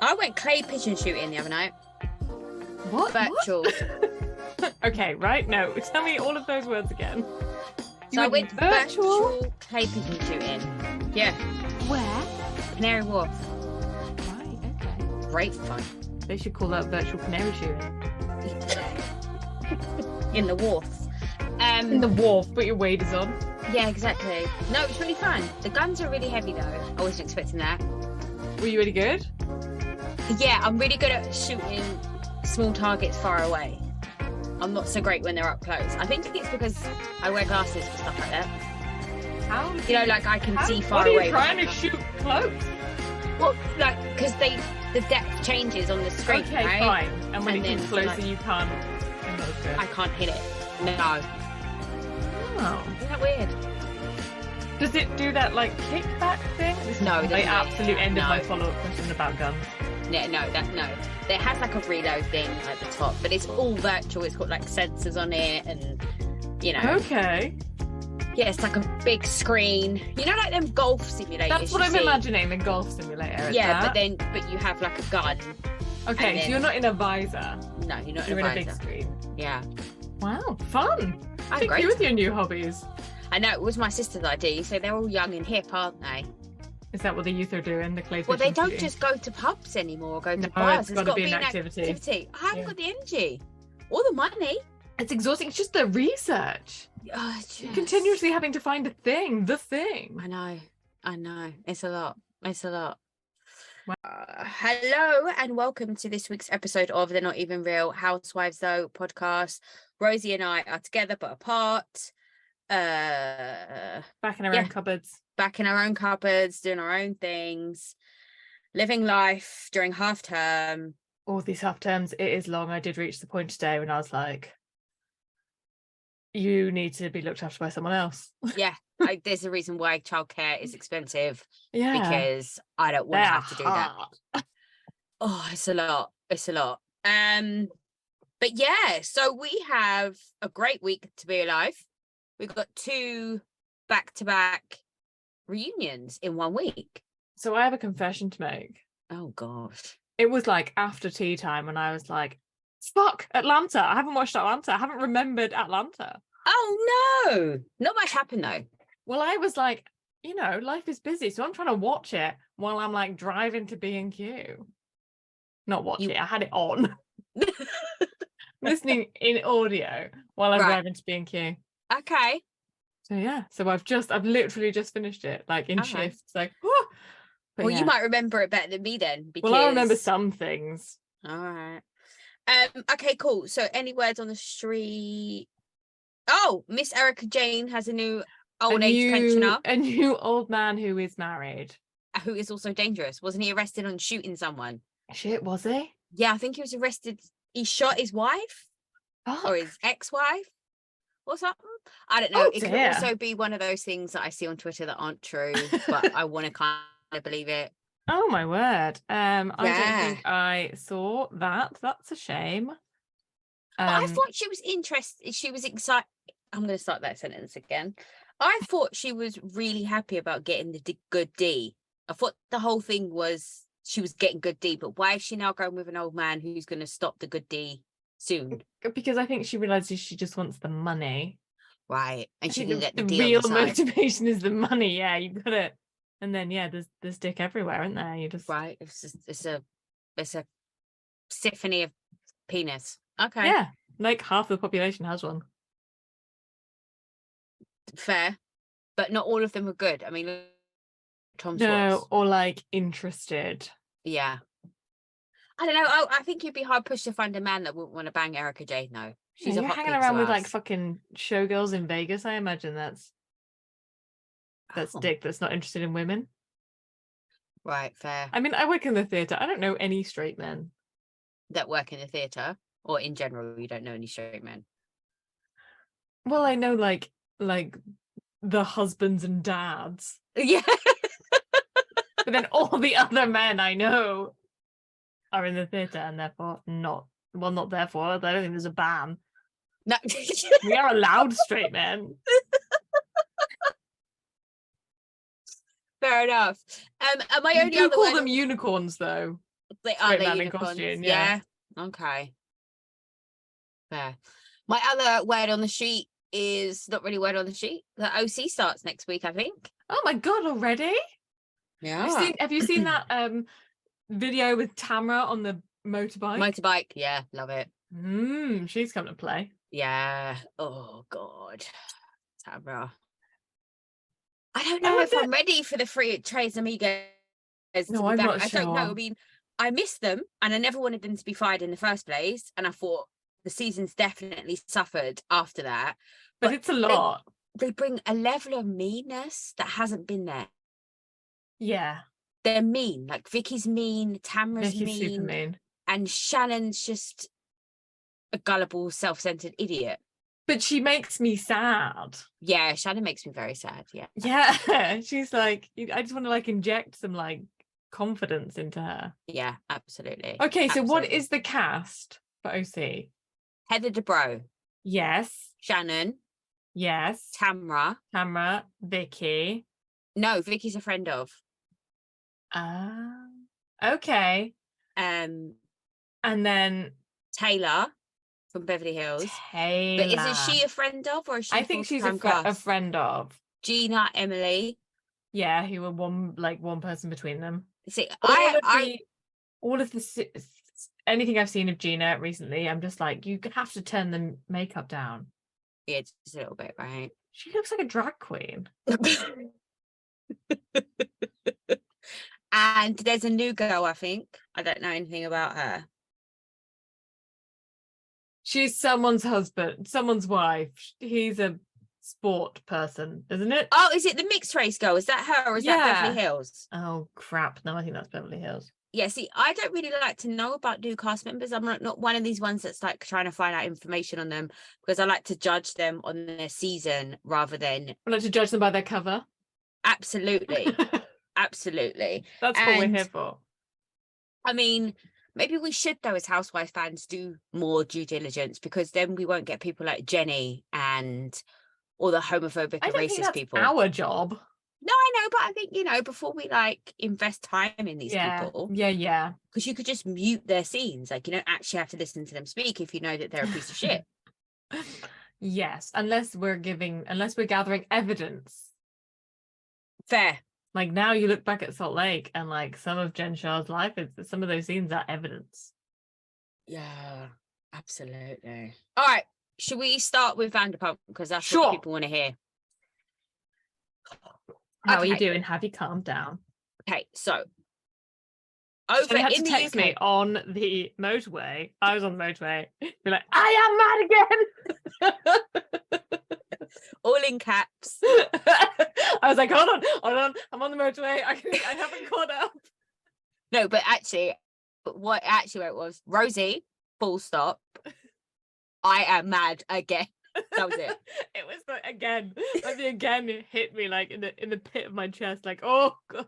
I went clay pigeon shooting the other night. What? Virtual. Okay, right? No, tell me all of those words again. So I went virtual clay pigeon shooting. Yeah. Where? Canary Wharf. Right, okay. Great fun. They should call that virtual canary shooting. In the wharf. In the wharf, put your waders on. Yeah, exactly. No, it's really fun. The guns are really heavy though. I wasn't expecting that. Were you really good? Yeah, I'm really good at shooting small targets far away. I'm not so great when they're up close. I think it's because I wear glasses for stuff like that. How? You know, like I can see far away. away. What are you trying to shoot close? Well, like, because the depth changes on the screen, okay, right? Fine. And when it gets closer, you can't. I can't hit it. No. Oh. Isn't that weird? Does it do that like kickback thing? This No, is it the doesn't. absolute end of No. my follow-up question about guns. Yeah, no. It has like a reload thing at the top, but it's all virtual. It's got like sensors on it, and you know. Okay. Yeah, it's like a big screen. You know, like them golf simulators. That's what I'm imagining, the golf simulator. Yeah, but you have like a gun. Okay, then... so you're not in a visor. No, you're not. You're in a a big screen. Yeah. Wow, fun. Take Great. you with your new hobbies. I know, it was my sister's idea, so they're all young and hip, aren't they? Is that what the youth are doing? The clay Well, they pigeon don't shooting? just go to pubs anymore, go to No, bars. it's got to be an activity. I haven't got the energy or the money. It's exhausting. It's just the research. Oh, just... Continuously having to find the thing. I know. It's a lot. Wow. Hello and welcome to this week's episode of They're Not Even Real Housewives Though podcast. Rosie and I are together but apart. Back in our own cupboards. Back in our own cupboards, doing our own things, living life during half term. All these half terms, it is long. I did reach the point today when I was like, you need to be looked after by someone else. Yeah, there's a reason why childcare is expensive. Yeah, because I don't want to have to do that. Oh, it's a lot. But yeah, so we have a great week to be alive. We've got 2 back-to-back reunions in 1 week. So I have a confession to make. Oh gosh. It was like after tea time when I was like, fuck, Atlanta. I haven't watched Atlanta. I haven't remembered Atlanta. Oh no. Not much happened though. Well, I was like, you know, life is busy. So I'm trying to watch it while I'm like driving to B&Q. Not watch it. I had it on. Listening in audio while I'm driving to B&Q. Okay. So yeah, so I've literally just finished it, like in shifts. Like, oh. Well, you might remember it better than me then. Because... Well, I remember some things. All right. Okay, cool. So, any words on the street? Oh, Miss Erica Jane has a new old age pensioner. A new old man who is married, who is also dangerous. Wasn't he arrested on shooting someone? Shit, was he? Yeah, I think he was arrested. He shot his wife or his ex-wife or something. I don't know. It could also be one of those things that I see on Twitter that aren't true, but I want to kind of believe it. Oh my word. I don't think I saw that. That's a shame. I thought she was interested. She was excited. I'm going to start that sentence again. I thought she was really happy about getting the good D. I thought the whole thing was she was getting good D, but why is she now going with an old man who's going to stop the good D soon? Because I think she realizes she just wants the money. Right. And she can get the D real on the side. Motivation is the money. Yeah, you got it. And then there's dick everywhere, isn't there? You just right. It's a symphony of penis. Okay. Yeah, like half the population has one. Fair, but not all of them are good. I mean, Tom no, Schwartz. Or like interested. Yeah, I don't know. I think you'd be hard pushed to find a man that wouldn't want to bang Erica Jane though. She's you're hanging around with like fucking showgirls in Vegas. I imagine that's dick that's not interested in women. Right, fair. I mean, I work in the theatre. I don't know any straight men that work in the theatre, or in general, you don't know any straight men. Well, I know like the husbands and dads. Yeah. But then all the other men I know are in the theatre and therefore not therefore. I don't think there's a ban. No. We are allowed straight men. Fair enough. And my only you other call word... them unicorns though. They are Straight they man in unicorns. costume, Yeah. Okay. Fair. My other word on the sheet is not really word on the sheet. The OC starts next week, I think. Oh my god, already? Yeah. Have you seen that video with Tamra on the motorbike? Motorbike. Yeah, love it. She's come to play. Yeah. Oh God. Tamra. I don't know if I'm ready for the free Trey's Amigos to No, be I'm back. not I don't know. I sure. mean, I missed them and I never wanted them to be fired in the first place. And I thought the season's definitely suffered after that. But it's a lot. They bring a level of meanness that hasn't been there. Yeah. They're mean. Like Vicky's mean, Tamra's Vicky's super mean, mean. and Shannon's just a gullible, self-centered idiot. But she makes me sad. Yeah, Shannon makes me very sad. Yeah. Yeah. She's like, I just want to like inject some like confidence into her. Yeah, absolutely. Okay, so what Absolutely. is the cast for OC? Heather Dubrow, Yes. Shannon, Yes. Tamra. Vicky. No, Vicky's a friend of. Okay. And then Taylor from Beverly Hills. Taylor. But isn't she a friend of, or is she? I think she's a friend of. Gina, Emily. Yeah, who were one person between them. See, all of the anything I've seen of Gina recently, I'm just like, you have to turn the makeup down. Yeah, just a little bit, right? She looks like a drag queen. And there's a new girl, I think. I don't know anything about her. She's someone's husband, someone's wife. He's a sport person, isn't it? Oh, is it the mixed race girl? Is that her, or is that Beverly Hills? Oh crap! No, I think that's Beverly Hills. Yeah, see, I don't really like to know about new cast members. I'm not one of these ones that's like trying to find out information on them, because I like to judge them on their season rather than. I like to judge them by their cover. Absolutely. Absolutely. That's what we're here for. I mean, maybe we should, though, as Housewives fans, do more due diligence, because then we won't get people like Jenny and all the homophobic and racist people. Our job. No, I know, but I think, before we like invest time in these people. Yeah. Because you could just mute their scenes. Like, you don't actually have to listen to them speak if you know that they're a piece of shit. Yes, unless we're gathering evidence. Fair. Like now you look back at Salt Lake and like some of Jen Shah's life, some of those scenes are evidence. Yeah, absolutely. All right. Should we start with Vanderpump? Because that's what people want to hear. How are you doing? Have you calmed down? Okay, so over in the UK, me on the motorway. I was on the motorway. Be like, I am mad again. All in caps. I was like, hold on. I'm on the motorway. I haven't caught up. No, but actually, what actually wrote was Rosie, full stop. I am mad again. That was it. It was like again. Like the again hit me like in the pit of my chest. Like, oh god.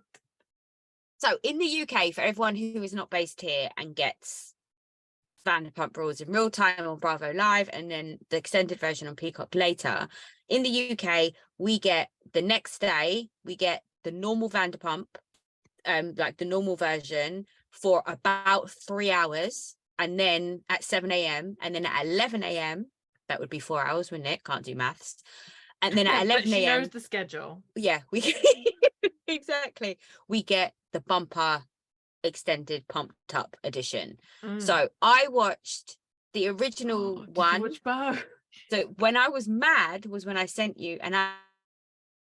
So in the UK, for everyone who is not based here and gets Vanderpump Rules in real time on Bravo Live and then the extended version on Peacock later, in the UK, we get the next day, we get the normal Vanderpump, like the normal version for about 3 hours. And then at 7 a.m. and then at 11 a.m., that would be 4 hours, wouldn't it? Can't do maths. And then at 11 a.m. She knows the schedule. Yeah, exactly. We get the bumper extended pumped up edition. So I watched the original one. Did you watch both? So when I was mad was when I sent you, and I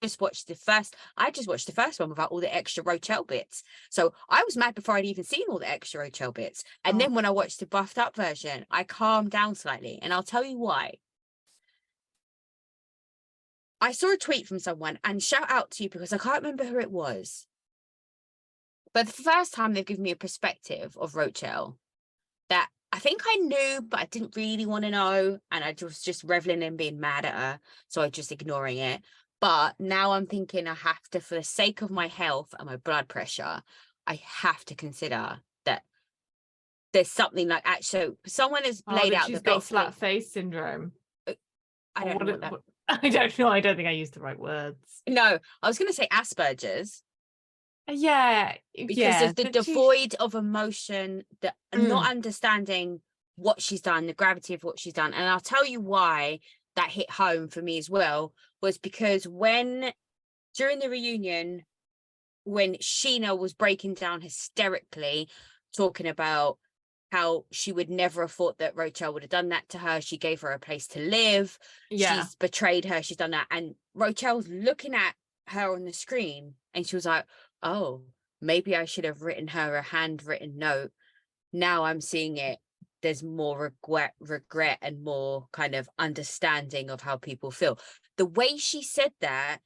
just watched the first one without all the extra Rochelle bits. So I was mad before I'd even seen all the extra Rochelle bits. And then when I watched the buffed up version, I calmed down slightly, and I'll tell you why. I saw a tweet from someone, and shout out to you because I can't remember who it was. But the first time they've given me a perspective of Rochelle that I think I knew, but I didn't really want to know. And I was just reveling in being mad at her. So I was just ignoring it. But now I'm thinking I have to, for the sake of my health and my blood pressure, I have to consider that there's something like actually someone has laid out. She's got flat face syndrome. I don't know what that. I don't know. I don't think I used the right words. No, I was going to say Asperger's. because of the devoid of emotion, the not understanding what she's done, the gravity of what she's done. And I'll tell you why that hit home for me as well, was because during the reunion, when Sheena was breaking down hysterically, talking about how she would never have thought that Rochelle would have done that to her. She gave her a place to live. She's betrayed her. She's done that. And Rochelle's looking at her on the screen and she was like, oh, maybe I should have written her a handwritten note. Now I'm seeing it. There's more regret and more kind of understanding of how people feel. The way she said that,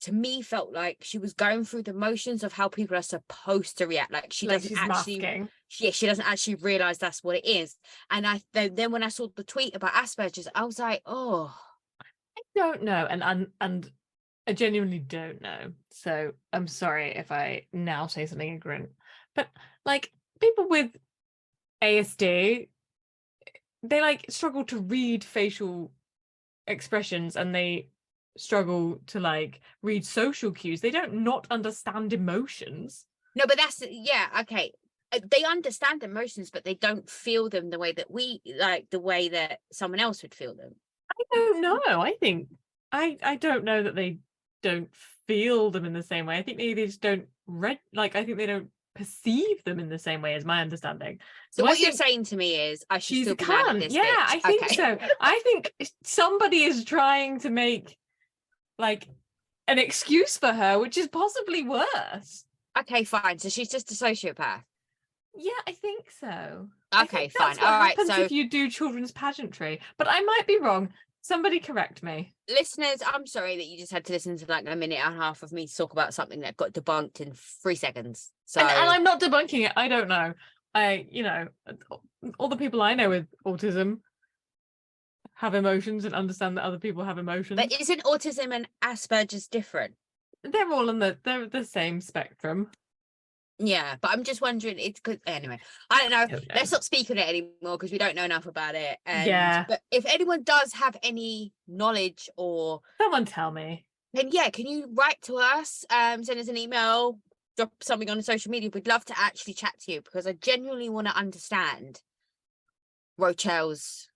to me, felt like she was going through the motions of how people are supposed to react. Like she doesn't actually, she doesn't actually realize that's what it is. And then when I saw the tweet about Asperger's, I was like, oh, I don't know, and I genuinely don't know. So I'm sorry if I now say something ignorant, but like people with ASD, they like struggle to read facial expressions, and they struggle to like read social cues. They don't not understand emotions. No, but that's okay. They understand emotions, but they don't feel them the way that we like, the way that someone else would feel them. I don't know. I think I don't know that they don't feel them in the same way. I think they just don't I think they don't perceive them in the same way, as my understanding. So what you're saying to me is I should still be mad at this bitch. I think so. I think somebody is trying to make like an excuse for her, which is possibly worse. Okay, fine. So she's just a sociopath. Yeah, I think so. Okay, fine. All right. So if you do children's pageantry, but I might be wrong. Somebody correct me. Listeners, I'm sorry that you just had to listen to like a minute and a half of me talk about something that got debunked in 3 seconds. So and I'm not debunking it. I don't know. All the people I know with autism have emotions and understand that other people have emotions. But isn't autism and Asperger's different? They're all they're the same spectrum. Yeah, but I'm just wondering, it's because anyway, I don't know. Let's not speak on it anymore because we don't know enough about it. But if anyone does have any knowledge or someone tell me, then can you write to us? Send us an email, drop something on social media. We'd love to actually chat to you because I genuinely want to understand Rochelle's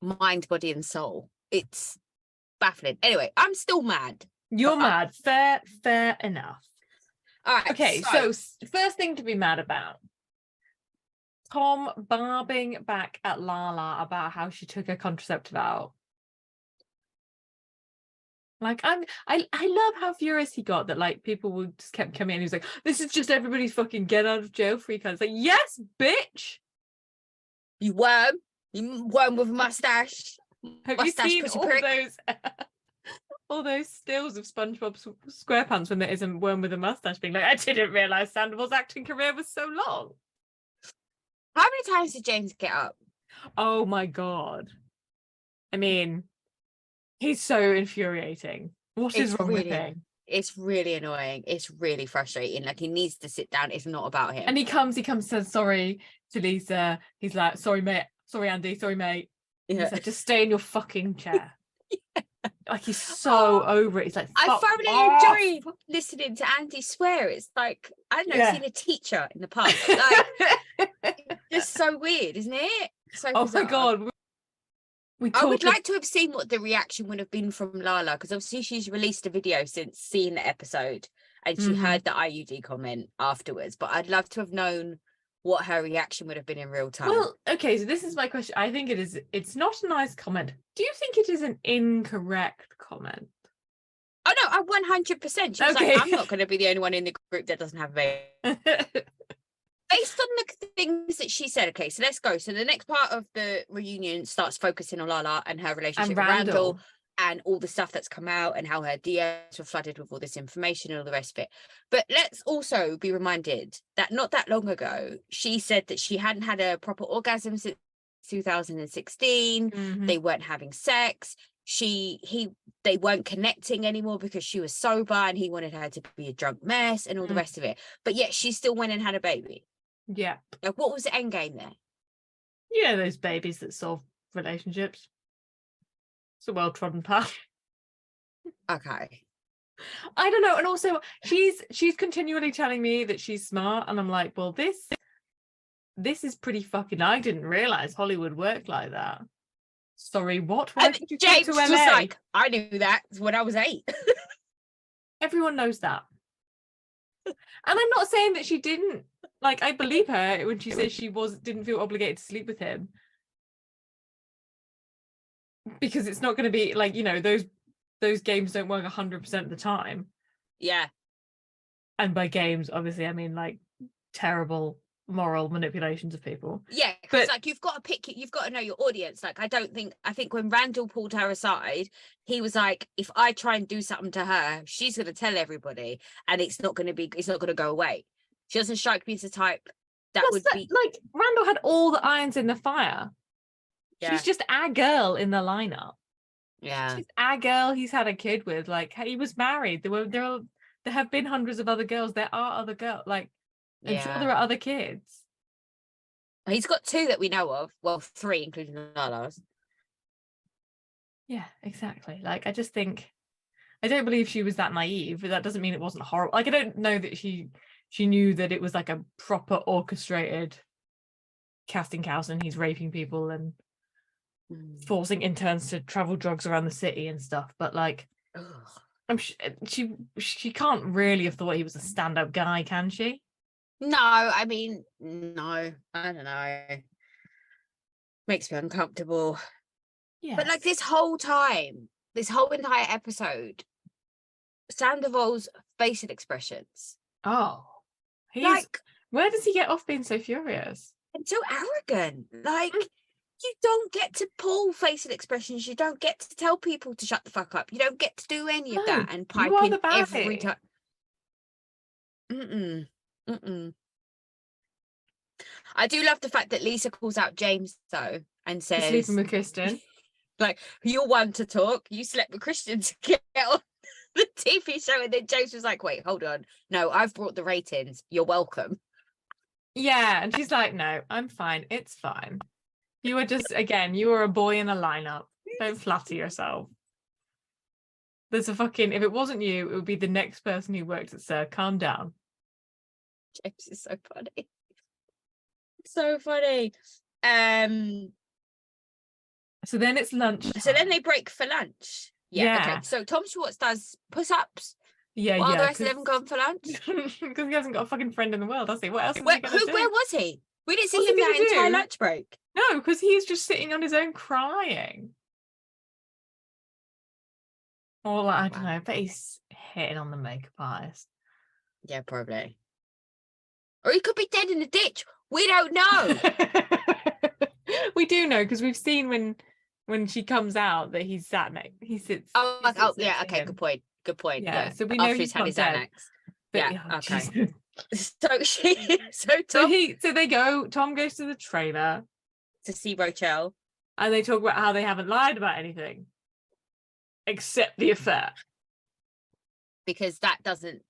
mind, body, and soul. It's baffling. Anyway, I'm still mad. You're mad. Fair enough. All right. Okay, so first thing to be mad about. Tom barbing back at Lala about how she took her contraceptive out. Like I love how furious he got that like people would just kept coming in. He was like, this is just everybody's fucking get out of jail free card. It's like, yes, bitch. You worm with a mustache. Have you seen all those stills of SpongeBob SquarePants when there isn't worm with a mustache being like, I didn't realise Sandoval's acting career was so long. How many times did James get up? Oh my god. I mean, he's so infuriating. What is wrong with him? It's really annoying. It's really frustrating. Like he needs to sit down. It's not about him. And he comes, says sorry to Lisa. He's like, sorry, mate. Sorry, Andy. Sorry, mate. Yeah. He's like, just stay in your fucking chair. Like he's so over it. He's like, I thoroughly enjoy listening to Andy swear. It's like, I don't know, seeing a teacher in the pub. Like, it's just so weird, isn't it? So bizarre. My god. I would like to have seen what the reaction would have been from Lala, because obviously she's released a video since seeing the episode and she heard the IUD comment afterwards, but I'd love to have known what her reaction would have been in real time. Well, okay, so this is my question. I think it's not a nice comment. Do you think it is an incorrect comment? Oh no, I 100%. She was like, I'm not going to be the only one in the group that doesn't have a Based on the things that she said, okay, so let's go. So the next part of the reunion starts focusing on Lala and her relationship with Randall and all the stuff that's come out and how her DMs were flooded with all this information and all the rest of it. But let's also be reminded that not that long ago, she said that she hadn't had a proper orgasm since 2016. They weren't having sex. They weren't connecting anymore because she was sober and he wanted her to be a drunk mess and all the rest of it. But yet she still went and had a baby. Yeah. Like, what was the end game there? Yeah, those babies that solve relationships. It's a well-trodden path. Okay. I don't know. And also she's continually telling me that she's smart, and I'm like, well, this is pretty fucking. I didn't realize Hollywood worked like that. Sorry, what? Why did you come James to was LA? like, I knew that when I was 8. Everyone knows that. And I'm not saying that she didn't. Like, I believe her when she says she didn't feel obligated to sleep with him. Because it's not going to be like, you know, those games don't work 100% of the time. Yeah. And by games, obviously, I mean like terrible moral manipulations of people. Yeah, because like you've got to know your audience. Like I think when Randall pulled her aside, he was like, if I try and do something to her, she's gonna tell everybody, and it's not gonna go away. She doesn't strike me as the type that would be like Randall had all the irons in the fire. Yeah. She's just our girl in the lineup. Yeah. She's our girl he's had a kid with. Like, he was married. There have been hundreds of other girls. There are other girls. Like, I'm sure there are other kids. He's got 2 that we know of. Well, 3, including Lala's. Yeah, exactly. Like, I just think, I don't believe she was that naive, but that doesn't mean it wasn't horrible. Like, I don't know that she knew that it was like a proper orchestrated casting couch and he's raping people and forcing interns to travel drugs around the city and stuff. But like, she can't really have thought he was a stand-up guy, can she? No, I mean, no, I don't know. Makes me uncomfortable. Yeah. But like this whole entire episode, Sandoval's facial expressions. Oh, where does he get off being so furious? And so arrogant. Like, you don't get to pull facial expressions. You don't get to tell people to shut the fuck up. You don't get to do any of that and pipe in every time. I do love the fact that Lisa calls out James though and says, sleeping with Kristen. Like, you're one to talk. You slept with Christian to get on the TV show. And then James was like, wait, hold on. No, I've brought the ratings. You're welcome. Yeah. And she's like, no, I'm fine. It's fine. You were just, again, you were a boy in a lineup. Don't flatter yourself. There's a fucking, if it wasn't you, it would be the next person who worked at Sir. Calm down. James is so funny. So funny. So then it's lunch. So then they break for lunch. Yeah. Okay. So Tom Schwartz does push-ups. While the rest of them gone for lunch. Because he hasn't got a fucking friend in the world, has he? What else is he gonna do? Where was he? We didn't see him that entire lunch break. No, because he's just sitting on his own crying. Or like, I don't know, but he's hitting on the makeup artist. Yeah, probably. Or he could be dead in the ditch. We don't know. We do know because we've seen when she comes out that he's sat next. He sits. Yeah. Okay. Good point. Yeah. So we know after he's had his Xanax. Yeah. Okay. So they go. Tom goes to the trailer to see Rochelle, and they talk about how they haven't lied about anything except the affair, because that doesn't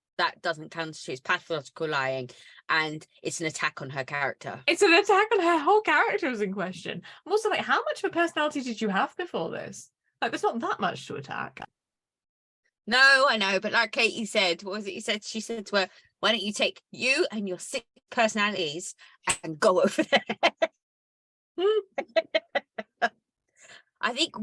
constitute pathological lying, and it's an attack on her character. It's an attack on her whole character is in question. I'm also like, how much of a personality did you have before this? Like, there's not that much to attack. No, I know, but like Katie said, what was it? She said to her, why don't you take you and your 6 personalities and go over there? I think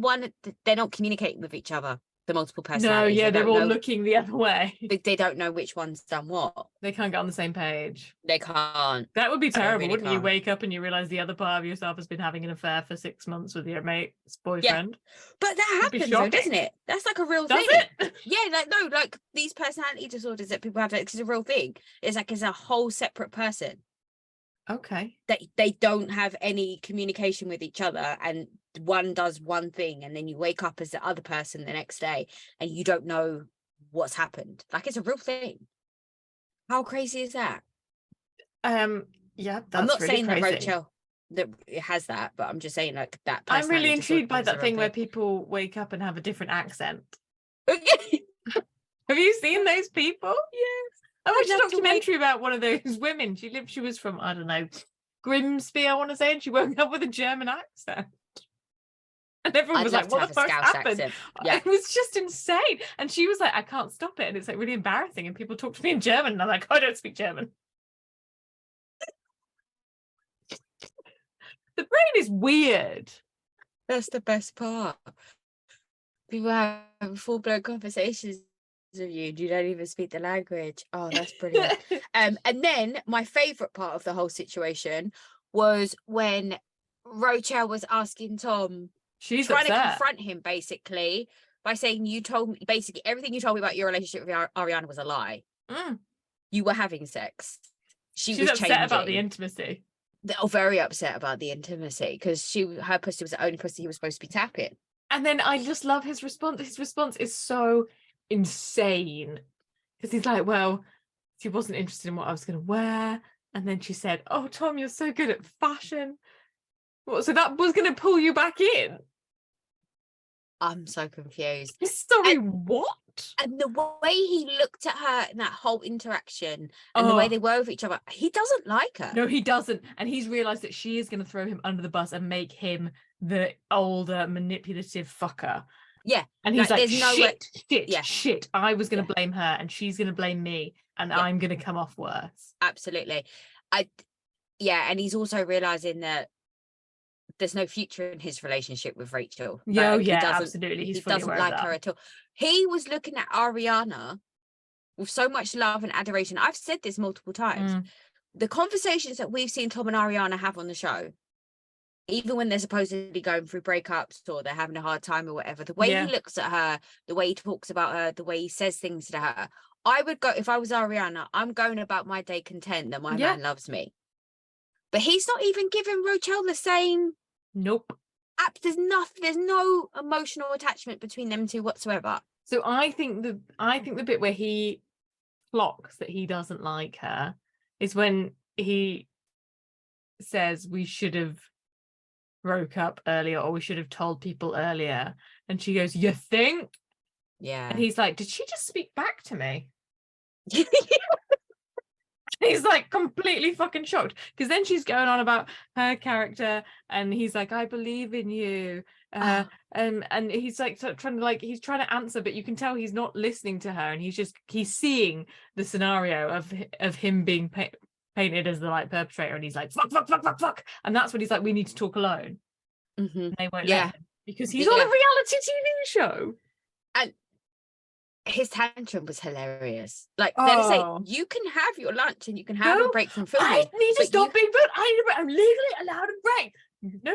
they're not communicating with each other, the multiple personalities. No, yeah, they're all looking the other way. They don't know which one's done what. They can't get on the same page. They can't. That would be terrible, really, wouldn't you? Wake up and you realise the other part of yourself has been having an affair for 6 months with your mate's boyfriend. Yeah. But that happens though, doesn't it? That's like a real thing. Does it? Yeah, like these personality disorders that people have, like, it's a real thing. It's like it's a whole separate person. Okay. They don't have any communication with each other, and one does one thing, and then you wake up as the other person the next day and you don't know what's happened. Like, it's a real thing. How crazy is that? Yeah, that's I'm not really saying crazy. That Rochelle that it has that, but I'm just saying, like, that I'm really intrigued by that thing where people wake up and have a different accent. Have you seen those people? Yes. I watched a documentary about one of those women. She was from, I don't know, Grimsby, I want to say, and she woke up with a German accent. And everyone I'd was love like, to what have the a fuck Scouse happened? accent. Yeah. It was just insane. And she was like, I can't stop it. And it's like really embarrassing. And people talk to me in German. And I'm like, I don't speak German. The brain is weird. That's the best part. People have full-blown conversations with you and you don't even speak the language. Oh, that's brilliant. And then my favourite part of the whole situation was when Rochelle was asking Tom, She's trying to upset. confront him basically by saying, you told me, basically everything you told me about your relationship with Ariana was a lie. You were having sex. She's upset changing. about the intimacy. Very upset about the intimacy because her pussy was the only pussy he was supposed to be tapping. And then I just love his response. His response is so insane because he's like, well, she wasn't interested in what I was going to wear. And then she said, oh, Tom, you're so good at fashion. What, so that was going to pull you back in? I'm so confused. Sorry, what? And the way he looked at her in that whole interaction and the way they were with each other, he doesn't like her. No, he doesn't. And he's realised that she is going to throw him under the bus and make him the older, manipulative fucker. Yeah. And he's like, Yeah. shit. I was going to blame her and she's going to blame me and I'm going to come off worse. Absolutely. And he's also realising that there's no future in his relationship with Rachel. Absolutely. He doesn't like her at all. He was looking at Ariana with so much love and adoration. I've said this multiple times. The conversations that we've seen Tom and Ariana have on the show, even when they're supposedly going through breakups or they're having a hard time or whatever, the way he looks at her, the way he talks about her, the way he says things to her, I would go, if I was Ariana, I'm going about my day content that my man loves me. But he's not even giving Rochelle the same. Nope. There's no emotional attachment between them two whatsoever. So I think the bit where he clocks that he doesn't like her is when he says we should have broke up earlier or we should have told people earlier, and she goes, you think? Yeah. And he's like, did she just speak back to me? He's like completely fucking shocked because then she's going on about her character and he's like, I believe in you, and he's like trying to answer, but you can tell he's not listening to her and he's seeing the scenario of him being painted as the like perpetrator, and he's like fuck, and that's when he's like, we need to talk alone. And they won't let him because he's on a reality TV show. And his tantrum was hilarious. Like, they're saying, you can have your lunch and you can have a break from filming. I need to stop being put. I'm legally allowed a break.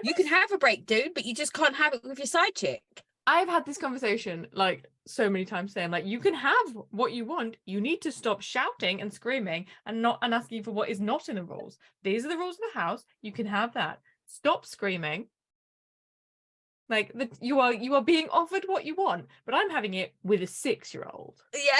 You can have a break, dude, but you just can't have it with your side chick. I've had this conversation like so many times today. I'm like, you can have what you want. You need to stop shouting and screaming and asking for what is not in the rules. These are the rules of the house. You can have that. Stop screaming. Like that, you are being offered what you want, but I'm having it with a 6-year-old. Yeah.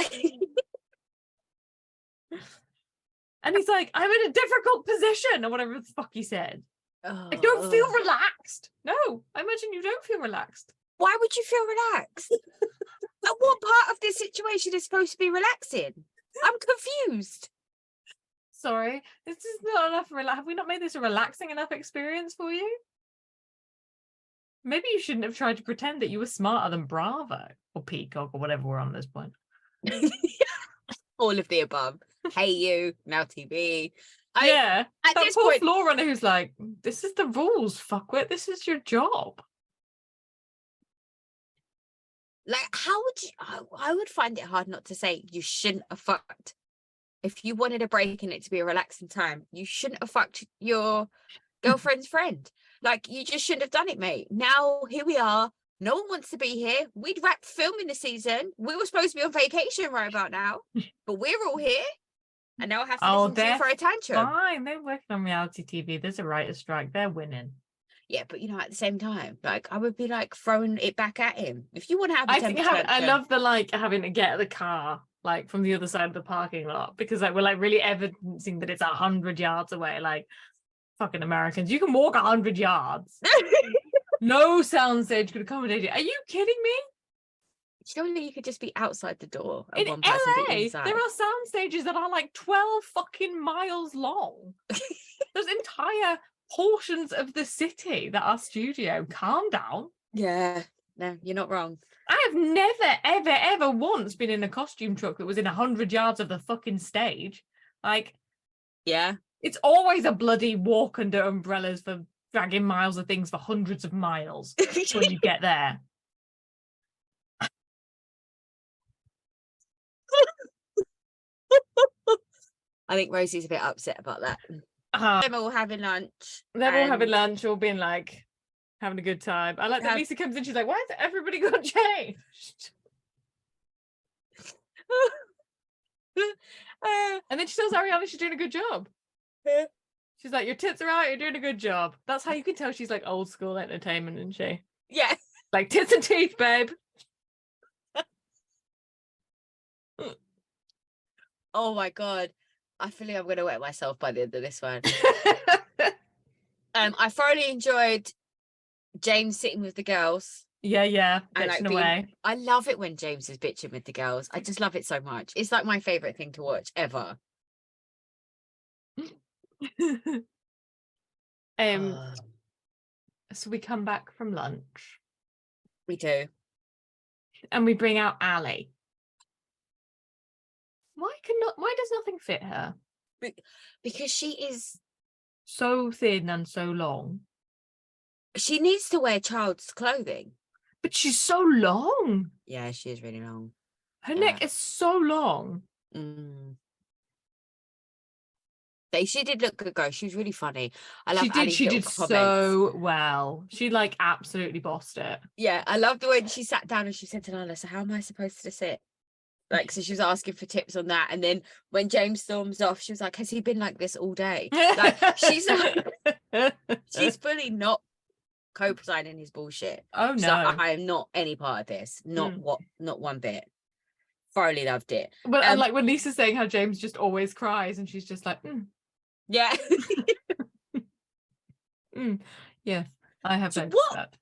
And he's like, I'm in a difficult position, or whatever the fuck he said. I don't feel relaxed. No, I imagine you don't feel relaxed. Why would you feel relaxed? Like, what part of this situation is supposed to be relaxing? I'm confused. Sorry, this is not enough. Have we not made this a relaxing enough experience for you? Maybe you shouldn't have tried to pretend that you were smarter than Bravo or Peacock or whatever we're on at this point. All of the above. Hey You, Now TV. At this poor floor runner who's like, this is the rules, fuckwit. This is your job. Like, how would you? I would find it hard not to say you shouldn't have fucked. If you wanted a break and it to be a relaxing time, you shouldn't have fucked your girlfriend's friend. Like, you just shouldn't have done it, mate. Now, here we are. No one wants to be here. We'd wrapped filming the season. We were supposed to be on vacation right about now. But we're all here. And now I have to listen to you for a tantrum. Fine. They're working on reality TV. There's a writer's strike. They're winning. Yeah, but, at the same time, like, I would be, like, throwing it back at him. If you want to have a temper tantrum. I love the, like, having to get the car, like, from the other side of the parking lot. Because, like, we're, like, really evidencing that it's 100 yards away. Like, fucking Americans, you can walk 100 yards. No soundstage could accommodate it. Are you kidding me? Surely you could just be outside the door. In one person LA, there are sound stages that are like 12 fucking miles long. There's entire portions of the city that are studio. Calm down. Yeah. No, you're not wrong. I have never, ever, ever once been in a costume truck that was in 100 yards of the fucking stage. Like, Yeah. it's always a bloody walk under umbrellas for dragging miles of things for hundreds of miles when you get there. I think Rosie's a bit upset about that. They're all having lunch. They're all having lunch, all being like, having a good time. I like that Lisa comes in, she's like, why has everybody got changed? And then she tells Ariana she's doing a good job. She's like, your tits are out, you're doing a good job. That's how you can tell she's like old school entertainment, isn't she? Yeah. Like, tits and teeth, babe. Oh my God. I feel like I'm going to wet myself by the end of this one. I thoroughly enjoyed James sitting with the girls. Yeah. And bitching away. I love it when James is bitching with the girls. I just love it so much. It's like my favorite thing to watch ever. So we come back from lunch. We do. And we bring out Ali. Why does nothing fit her? Because she is so thin and so long. She needs to wear child's clothing. But she's so long. Yeah, she is really long. Her neck is so long. She did look good, girl. She was really funny. I love She did so well. She like absolutely bossed it. Yeah, I loved the way she sat down and she said to Lala, so how am I supposed to sit? Like, so she was asking for tips on that. And then when James storms off, she was like, has he been like this all day? Like, she's fully not co-signing his bullshit. Oh no. Like, I am not any part of this. Not one bit. Thoroughly loved it. Well, and like when Lisa's saying how James just always cries and she's just like, yeah. Yes, I have noticed that.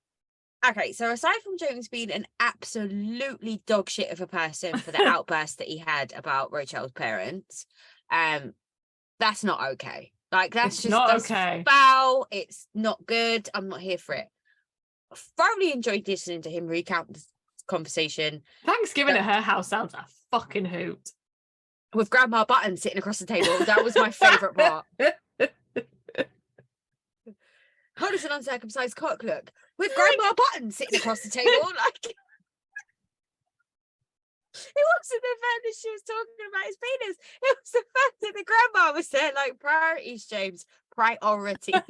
Okay, so aside from James being an absolutely dog shit of a person for the outburst that he had about Rochelle's parents, that's not okay. Like, that's okay. Foul. It's not good. I'm not here for it. I thoroughly enjoyed listening to him recount this conversation. Thanksgiving at her house sounds a fucking hoot. With Grandma Button sitting across the table. That was my favourite part. How does an uncircumcised cock look? With Grandma Button sitting across the table, like, it wasn't the fact that she was talking about his penis. It was the fact that the grandma was there, like, priorities, James. Priorities.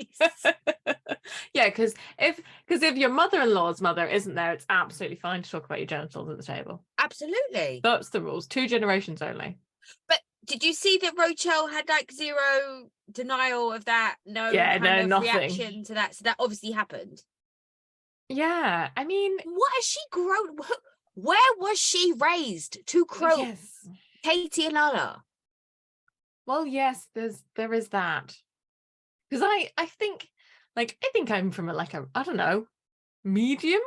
Yeah, because if your mother-in-law's mother isn't there, it's absolutely fine to talk about your genitals at the table. Absolutely. That's the rules. 2 generations only. But did you see that Rochelle had like zero denial of that? No, nothing. Reaction to that. So that obviously happened. Yeah, I mean, what has she grown? Where was she raised to croak? Yes. Katie and Lala. Well, yes, there is that. Because I think I'm from I don't know, medium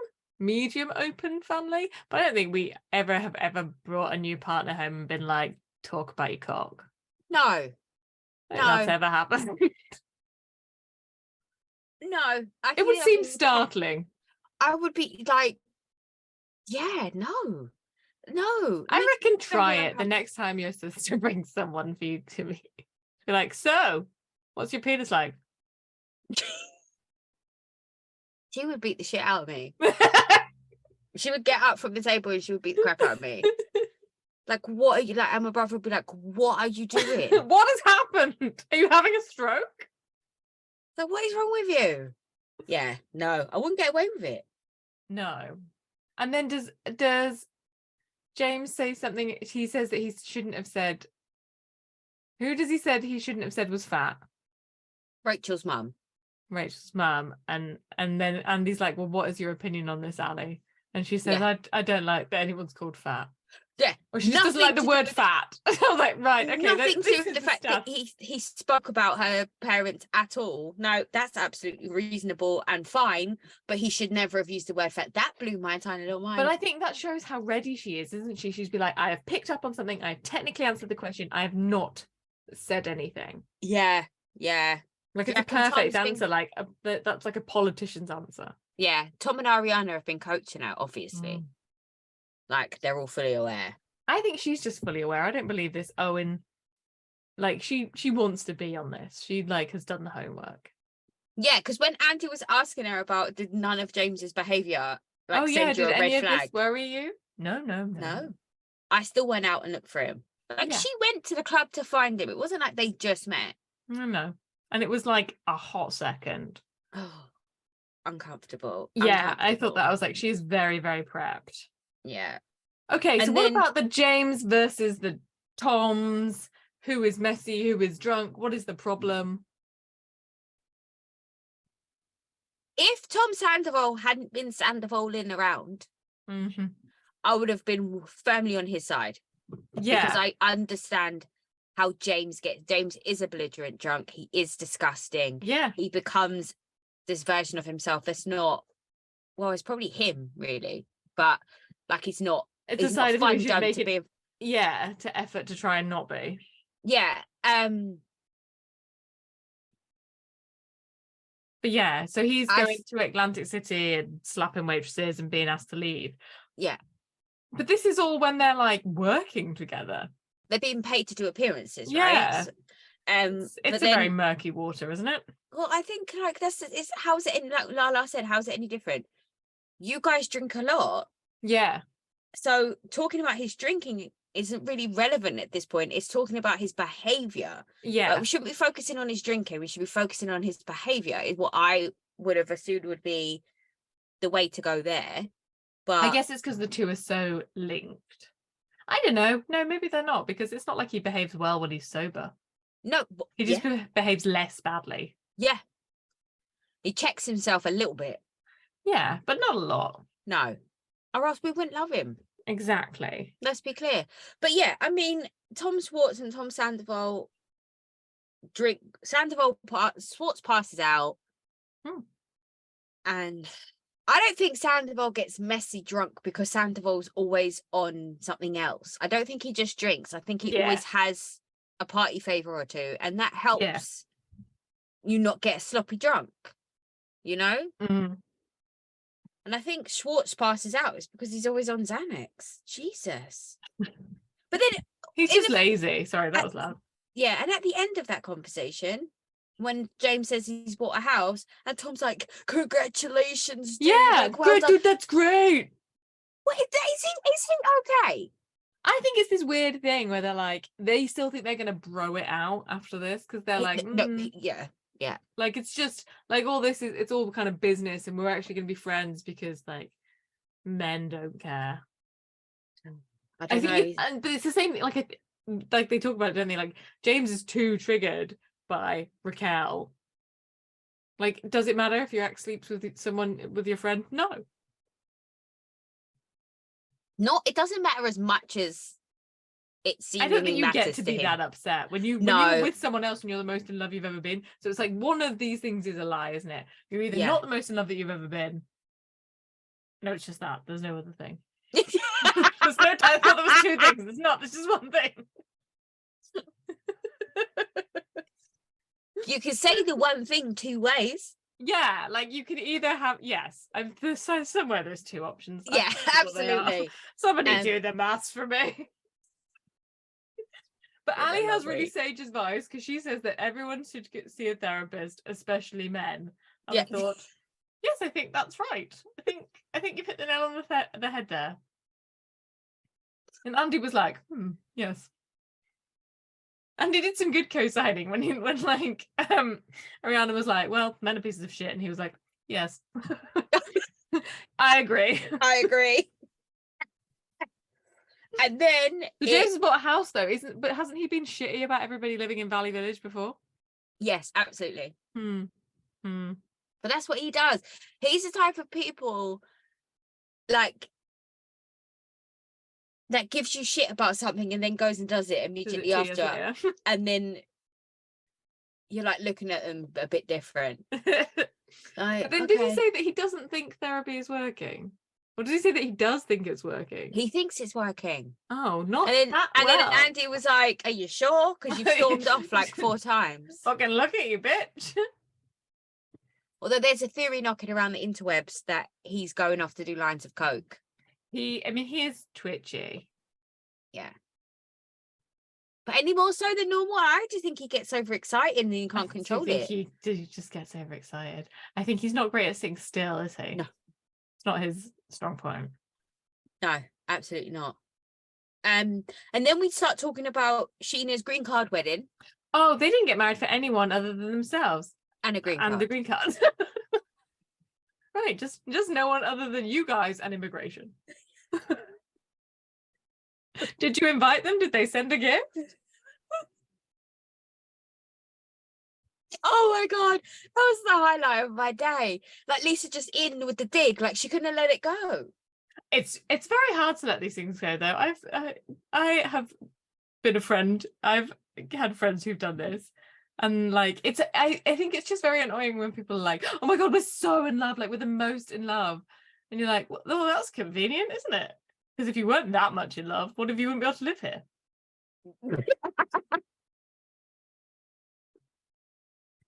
open family, but I don't think we have brought a new partner home and been like, talk about your cock. No. That's ever happened. No. It would seem startling. I would be like, yeah, no. I reckon try it the next time your sister brings someone for you to meet. Be like, so, what's your penis like? She would beat the shit out of me. She would get up from the table and she would beat the crap out of me. Like, what are you like? And my brother would be like, what are you doing? What has happened? Are you having a stroke? So what is wrong with you? Yeah, no, I wouldn't get away with it. No. And then does James say something? He says that he shouldn't have said. Who does he said he shouldn't have said was fat? Rachel's mum. And then Andy's like, well, what is your opinion on this, Ali? And she says, I don't like that anyone's called fat. Yeah. Or she just doesn't like the word fat. I was like, right, okay. Nothing to do with the fact that he spoke about her parents at all. No, that's absolutely reasonable and fine, but he should never have used the word fat. That blew my tiny little mind. But I think that shows how ready she is, isn't she? She's be like, I have picked up on something. I have technically answered the question. I have not said anything. Yeah. Like, it's a perfect answer. Like that's like a politician's answer. Yeah, Tom and Ariana have been coaching her, obviously. Mm. Like, they're all fully aware. I think she's just fully aware. I don't believe this Owen. Like, she wants to be on this. She, like, has done the homework. Yeah, because when Andy was asking her about did none of James's behaviour Oh, yeah, send you did a red any of flag? this worry you? No. No. I still went out and looked for him. Like, Yeah. she went to the club to find him. It wasn't like they just met. No. And it was like a hot second. Oh, uncomfortable. Yeah, I thought that. I was like, she is very, very prepped. Yeah. Okay, so And what then- about the James versus the Toms? Who is messy? Who is drunk? What is the problem? If Tom Sandoval hadn't been Sandovaling around, Mm-hmm. I would have been firmly on his side. Yeah. Because I understand how James is a belligerent drunk. He is disgusting. Yeah. He becomes this version of himself that's not, well, it's probably him, really. But, like, he's not. It's a He's side not of him fun you should dumb make to it, be. yeah, to effort to try and not be. Yeah. But yeah, so he's I going to Atlantic City and slapping waitresses and being asked to leave. Yeah. But this is all when they're like working together. They're being paid to do appearances, Yeah. right? It's a very murky water, isn't it? Well, I think like it's how's it in, like Lala said, how's it any different? You guys drink a lot. Yeah. So talking about his drinking isn't really relevant at this point. It's talking about his behavior. Yeah. We shouldn't be focusing on his drinking. We should be focusing on his behavior, is what I would have assumed would be the way to go there. But I guess it's because the two are so linked. I don't know. No, maybe they're not, because it's not like he behaves well when he's sober. No. He just behaves less badly. Yeah. He checks himself a little bit. Yeah, but not a lot. No. Or else we wouldn't love him. Exactly. Let's be clear. But yeah, I mean, Tom Schwartz and Tom Sandoval drink. Schwartz passes out. And I don't think Sandoval gets messy drunk because Sandoval's always on something else. I don't think he just drinks. I think he always has a party favor or two. And that helps you not get sloppy drunk, you know? Mm. And I think Schwartz passes out is because he's always on Xanax. Jesus. But then he's just lazy. Sorry, that was loud. Yeah, and at the end of that conversation, when James says he's bought a house, and Tom's like, "Congratulations, dude. Yeah, like, well great, done." dude, that's great. Wait, is he okay? I think it's this weird thing where they're like, they still think they're gonna bro it out after this because they're like, yeah. Like it's just like all this is, it's all kind of business, and we're actually gonna be friends because like men don't care. I think but it's the same thing. Like they talk about it, don't they? Like James is too triggered by Raquel. Like, does it matter if your ex sleeps with someone, with your friend? No. It doesn't matter as much as it seems. I don't think you get to be that upset when you're with someone else and you're the most in love you've ever been. So it's like one of these things is a lie, isn't it? You're either not the most in love that you've ever been. No, it's just that. There's no other thing. There's no time. I thought there was two things. It's not. There's just one thing. You can say the one thing two ways. Yeah, like you can either have somewhere there's two options. Yeah, absolutely. Somebody do the maths for me. But Ali has really sage advice because she says that everyone should see a therapist, especially men. And I thought, yes, I think that's right. I think you've hit the nail on the head there. And Andy was like, yes. And he did some good co-signing when Ariana was like, well, men are pieces of shit, and he was like, yes. I agree. And then James has bought a house though, but hasn't he been shitty about everybody living in Valley Village before? Yes, absolutely. But that's what he does. He's the type of people like that gives you shit about something and then goes and does it immediately after. And then you're like looking at them a bit different. But then did he say that he doesn't think therapy is working? Or does he say that he does think it's working? He thinks it's working. Oh, not and then, that and well. then Andy was like, are you sure? Because you've stormed off like 4 times. Fucking look at you, bitch. Although there's a theory knocking around the interwebs that he's going off to do lines of coke. He is twitchy. Yeah. But any more so than normal? I just think he gets overexcited and he can't control it. He just gets overexcited. I think he's not great at sitting still, is he? No. It's not his strong point. No, absolutely not. And then we start talking about Sheena's green card wedding. Oh, they didn't get married for anyone other than themselves. And a green card. And the green card. Right, just no one other than you guys and immigration. Did you invite them? Did they send a gift? Oh my God, that was the highlight of my day. Like Lisa just in with the dig, like she couldn't have let it go. It's very hard to let these things go, though. I have been a friend. I've had friends who've done this, and like I think it's just very annoying when people are like, "Oh my God, we're so in love, like we're the most in love," and you're like, "Well, that's convenient, isn't it? Because if you weren't that much in love, what if you wouldn't be able to live here?"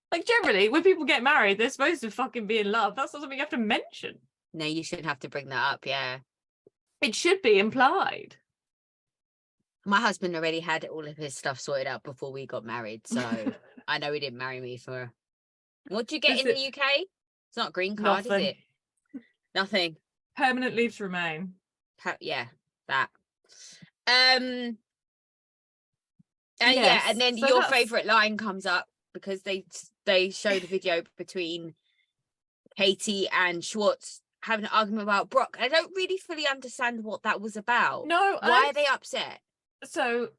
Like generally, when people get married, they're supposed to fucking be in love. That's not something you have to mention. No, you shouldn't have to bring that up. Yeah, it should be implied. My husband already had all of his stuff sorted out before we got married, so I know he didn't marry me for. What do you get in the UK? It's not a green card, Nothing. Is it? Nothing. Permanent leave to remain. Yeah, that. Yes, yeah, and then so your favourite line comes up because they show the video between Katie and Schwartz having an argument about Brock. I don't really fully understand what that was about. No, why are they upset? So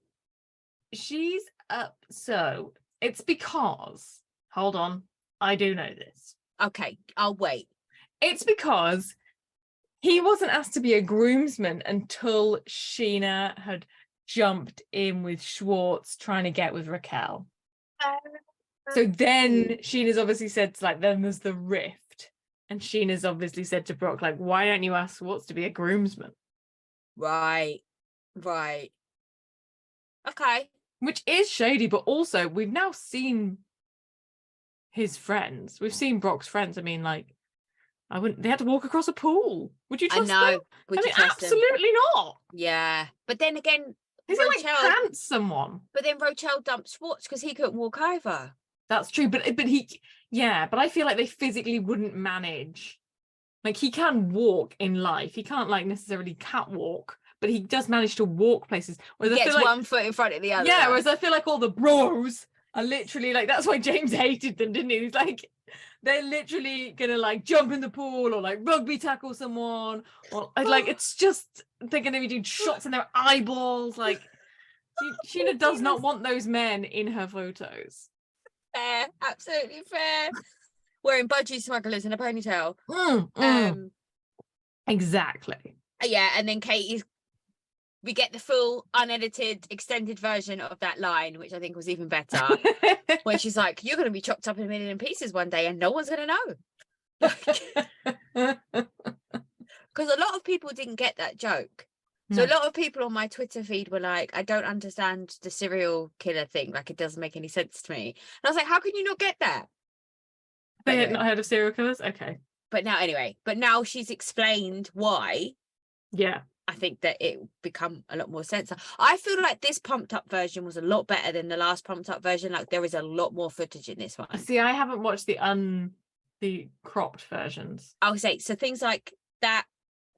she's up. So it's because, hold on, I do know this. Okay, I'll wait. It's because he wasn't asked to be a groomsman until Sheena had jumped in with Schwartz trying to get with Raquel. So then Sheena's obviously said, like, then there's the rift. And Sheena's obviously said to Brock, like, why don't you ask Schwartz to be a groomsman? Right. Okay. Which is shady, but also we've now seen his friends. We've seen Brock's friends. I mean, like, they had to walk across a pool. Would you trust them? Would you trust absolutely them? not. Yeah. But then again, He's like pants someone. But then Rochelle dumped Schwartz because he couldn't walk over. That's true, but I feel like they physically wouldn't manage. Like, he can walk in life. He can't like necessarily catwalk, but he does manage to walk places. He gets one foot in front of the other. Yeah, whereas I feel like all the bros are literally like, that's why James hated them, didn't he? He's like, they're literally gonna like jump in the pool or like rugby tackle someone, or like it's just they're gonna be doing shots in their eyeballs. Like, Sheena does not want those men in her photos. Fair, absolutely fair. Wearing budgie smugglers in a ponytail. Exactly. Yeah, and then we get the full unedited extended version of that line, which I think was even better. When she's like, you're going to be chopped up in a million pieces one day and no one's going to know. Because a lot of people didn't get that joke. So a lot of people on my Twitter feed were like, I don't understand the serial killer thing. Like, it doesn't make any sense to me. And I was like, how can you not get that? They had not heard of serial killers? Okay. But now she's explained why. Yeah. I think that it become a lot more sense. I feel like this pumped up version was a lot better than the last pumped up version. Like, there is a lot more footage in this one. See, I haven't watched the cropped versions. I'll say, so things like that,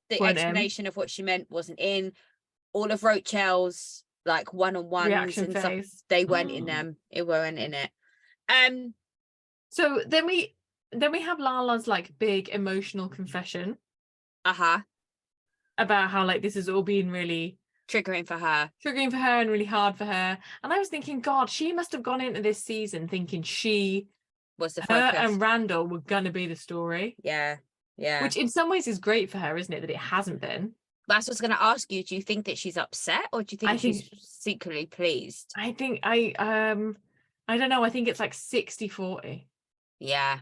the explanation of what she meant wasn't in. All of Rochelle's like one-on-ones and stuff, they weren't in them. It weren't in it. So then we have Lala's like big emotional confession. About how like this has all been really triggering for her and really hard for her. And I was thinking, God, she must have gone into this season thinking she was the focus. Her and Randall were gonna be the story. Yeah. Which in some ways is great for her, isn't it? That it hasn't been. That's what I was going to ask you. Do you think that she's upset, or do you think she's secretly pleased? I think I don't know. I think it's like 60-40. Yeah.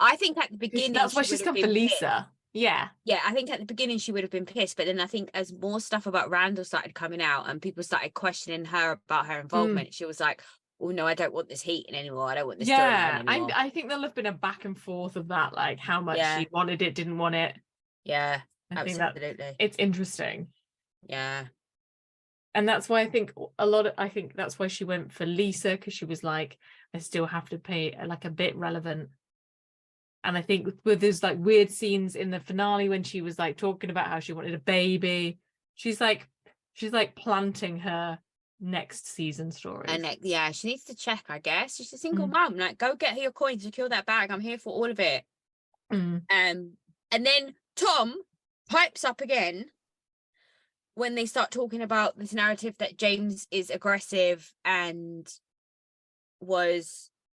I think at the beginning that's why she's come for Lisa. Yeah. Yeah, I think at the beginning she would have been pissed, but then I think as more stuff about Randall started coming out and people started questioning her about her involvement, she was like, oh no, I don't want this heating anymore. I don't want this storyline Yeah, anymore. I think there'll have been a back and forth of that, like how much she wanted it, didn't want it. Yeah, I think absolutely. that it's interesting. Yeah. And that's why I think that's why she went for Lisa, because she was like, I still have to pay like a bit relevant. And I think with those like weird scenes in the finale when she was like talking about how she wanted a baby, she's like planting her next season story. And yeah, she needs to check, I guess. She's a single mum. Like, go get her your coins, secure that bag. I'm here for all of it. And then Tom pipes up again when they start talking about this narrative that James is aggressive and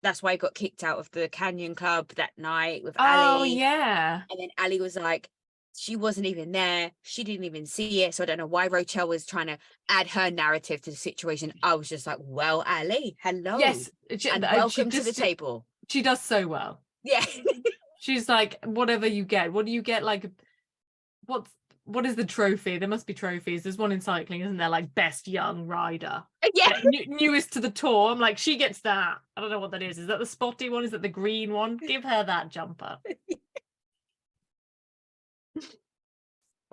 that's why he got kicked out of the Canyon Club that night with Ali. Oh yeah. And then Ali was like, she wasn't even there. She didn't even see it. So I don't know why Rochelle was trying to add her narrative to the situation. I was just like, well, Ali, hello. Yes. And welcome to the table. She does so well. Yeah. She's like, whatever you get. What do you get? Like, what is the trophy? There must be trophies. There's one in cycling, isn't there? Like best young rider. Yeah. Newest to the tour. I'm like, she gets that. I don't know what that is. Is that the spotty one? Is that the green one? Give her that jumper.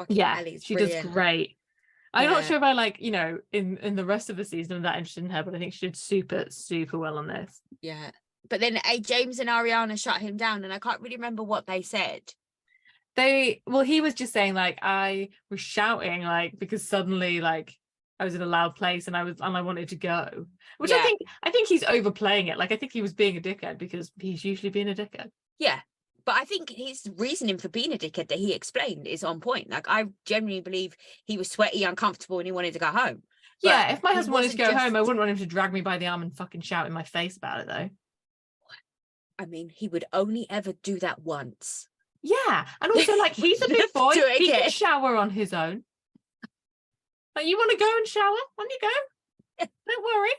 Yeah, she does great. I'm not sure if I like, in the rest of the season I'm that interested in her, but I think she did super, super well on this. Yeah. But then James and Ariana shut him down, and I can't really remember what they said. He was just saying like I was shouting like because suddenly like I was in a loud place and I wanted to go, which I think he's overplaying it. Like I think he was being a dickhead because he's usually being a dickhead. Yeah, but I think his reasoning for being a dickhead that he explained is on point. Like I genuinely believe he was sweaty, uncomfortable, and he wanted to go home. But yeah, if my husband wanted to go home, I wouldn't want him to drag me by the arm and fucking shout in my face about it though. I mean, he would only ever do that once. Yeah, and also like he's a big boy, he can shower on his own. Like you want to go and shower? On you go. Don't worry.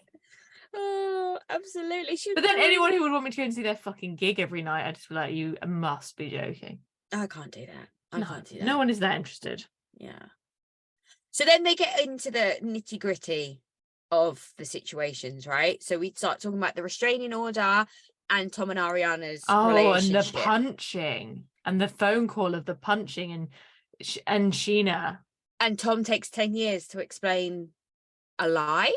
Oh, absolutely. But then anyone who would want me to go and see their fucking gig every night, I'd just be like, you must be joking. I can't do that. I can't do that. No one is that interested. Yeah. So then they get into the nitty gritty of the situations, right? So we start talking about the restraining order and Tom and Ariana's relationship. And the punching and the phone call of the punching and Sheena. And Tom takes 10 years to explain a lie.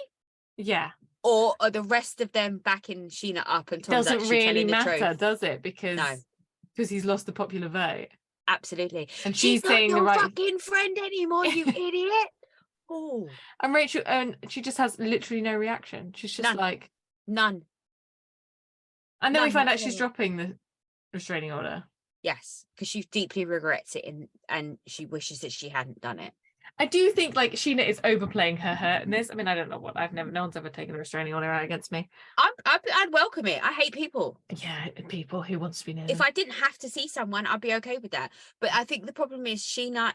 Yeah. Or are the rest of them backing Sheena up and Tom's doesn't actually really telling matter, the truth? Does it? Because he's lost the popular vote. Absolutely. And she's saying not your the right fucking friend anymore, you idiot. Oh. And Rachel, and she just has literally no reaction. She's just like none. And then we find out she's dropping the restraining order. Yes, because she deeply regrets it and she wishes that she hadn't done it. I do think like Sheena is overplaying her hurt in this. I mean, I don't know what no one's ever taken a restraining order out against me. I'd welcome it. I hate people. Yeah, people who wants to be near If them. I didn't have to see someone, I'd be okay with that. But I think the problem is Sheena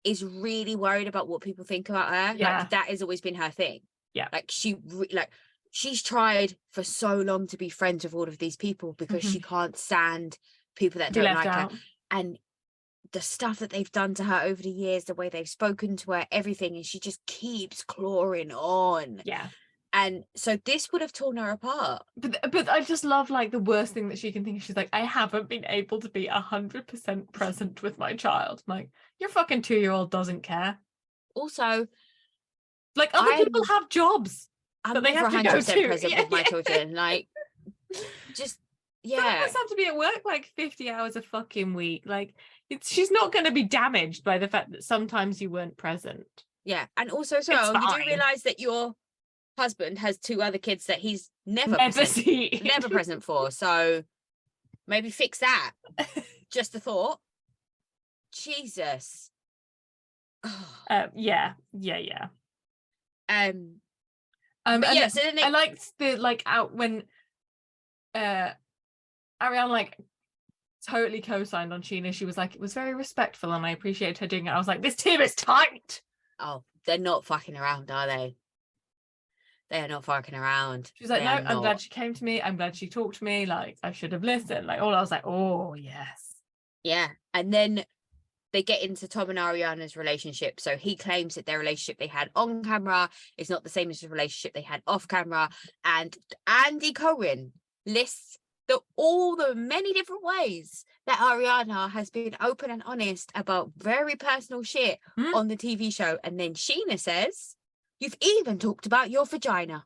is really worried about what people think about her. Yeah. Like that has always been her thing. Yeah. Like she's tried for so long to be friends with all of these people because she can't stand people that don't like her. And the stuff that they've done to her over the years, the way they've spoken to her, everything, and she just keeps clawing on. Yeah. And so this would have torn her apart. But I just love like the worst thing that she can think. She's like, I haven't been able to be 100% present with my child. I'm like, your fucking 2-year-old doesn't care. Also, like other people have jobs. I'm never 100% present with my children. Like, just Some of us have to be at work like 50 hours a fucking week. Like, she's not going to be damaged by the fact that sometimes you weren't present. Yeah, and also as well, you do realise that your husband has 2 other kids that he's never present for. So maybe fix that. Just a thought. Jesus. Yeah. But yeah, so then I liked the like out when Ariana like totally co-signed on Sheena. She was like, it was very respectful and I appreciated her doing it. I was like, this team is tight. Oh, they're not fucking around, are they? They are not fucking around. She was like, no, I'm glad she came to me. I'm glad she talked to me. Like, I should have listened. Like, I was like, oh, yes. Yeah. And then they get into Tom and Ariana's relationship. So he claims that their relationship they had on camera is not the same as the relationship they had off camera. And Andy Cohen lists all the many different ways that Ariana has been open and honest about very personal shit on the TV show. And then Sheena says, you've even talked about your vagina.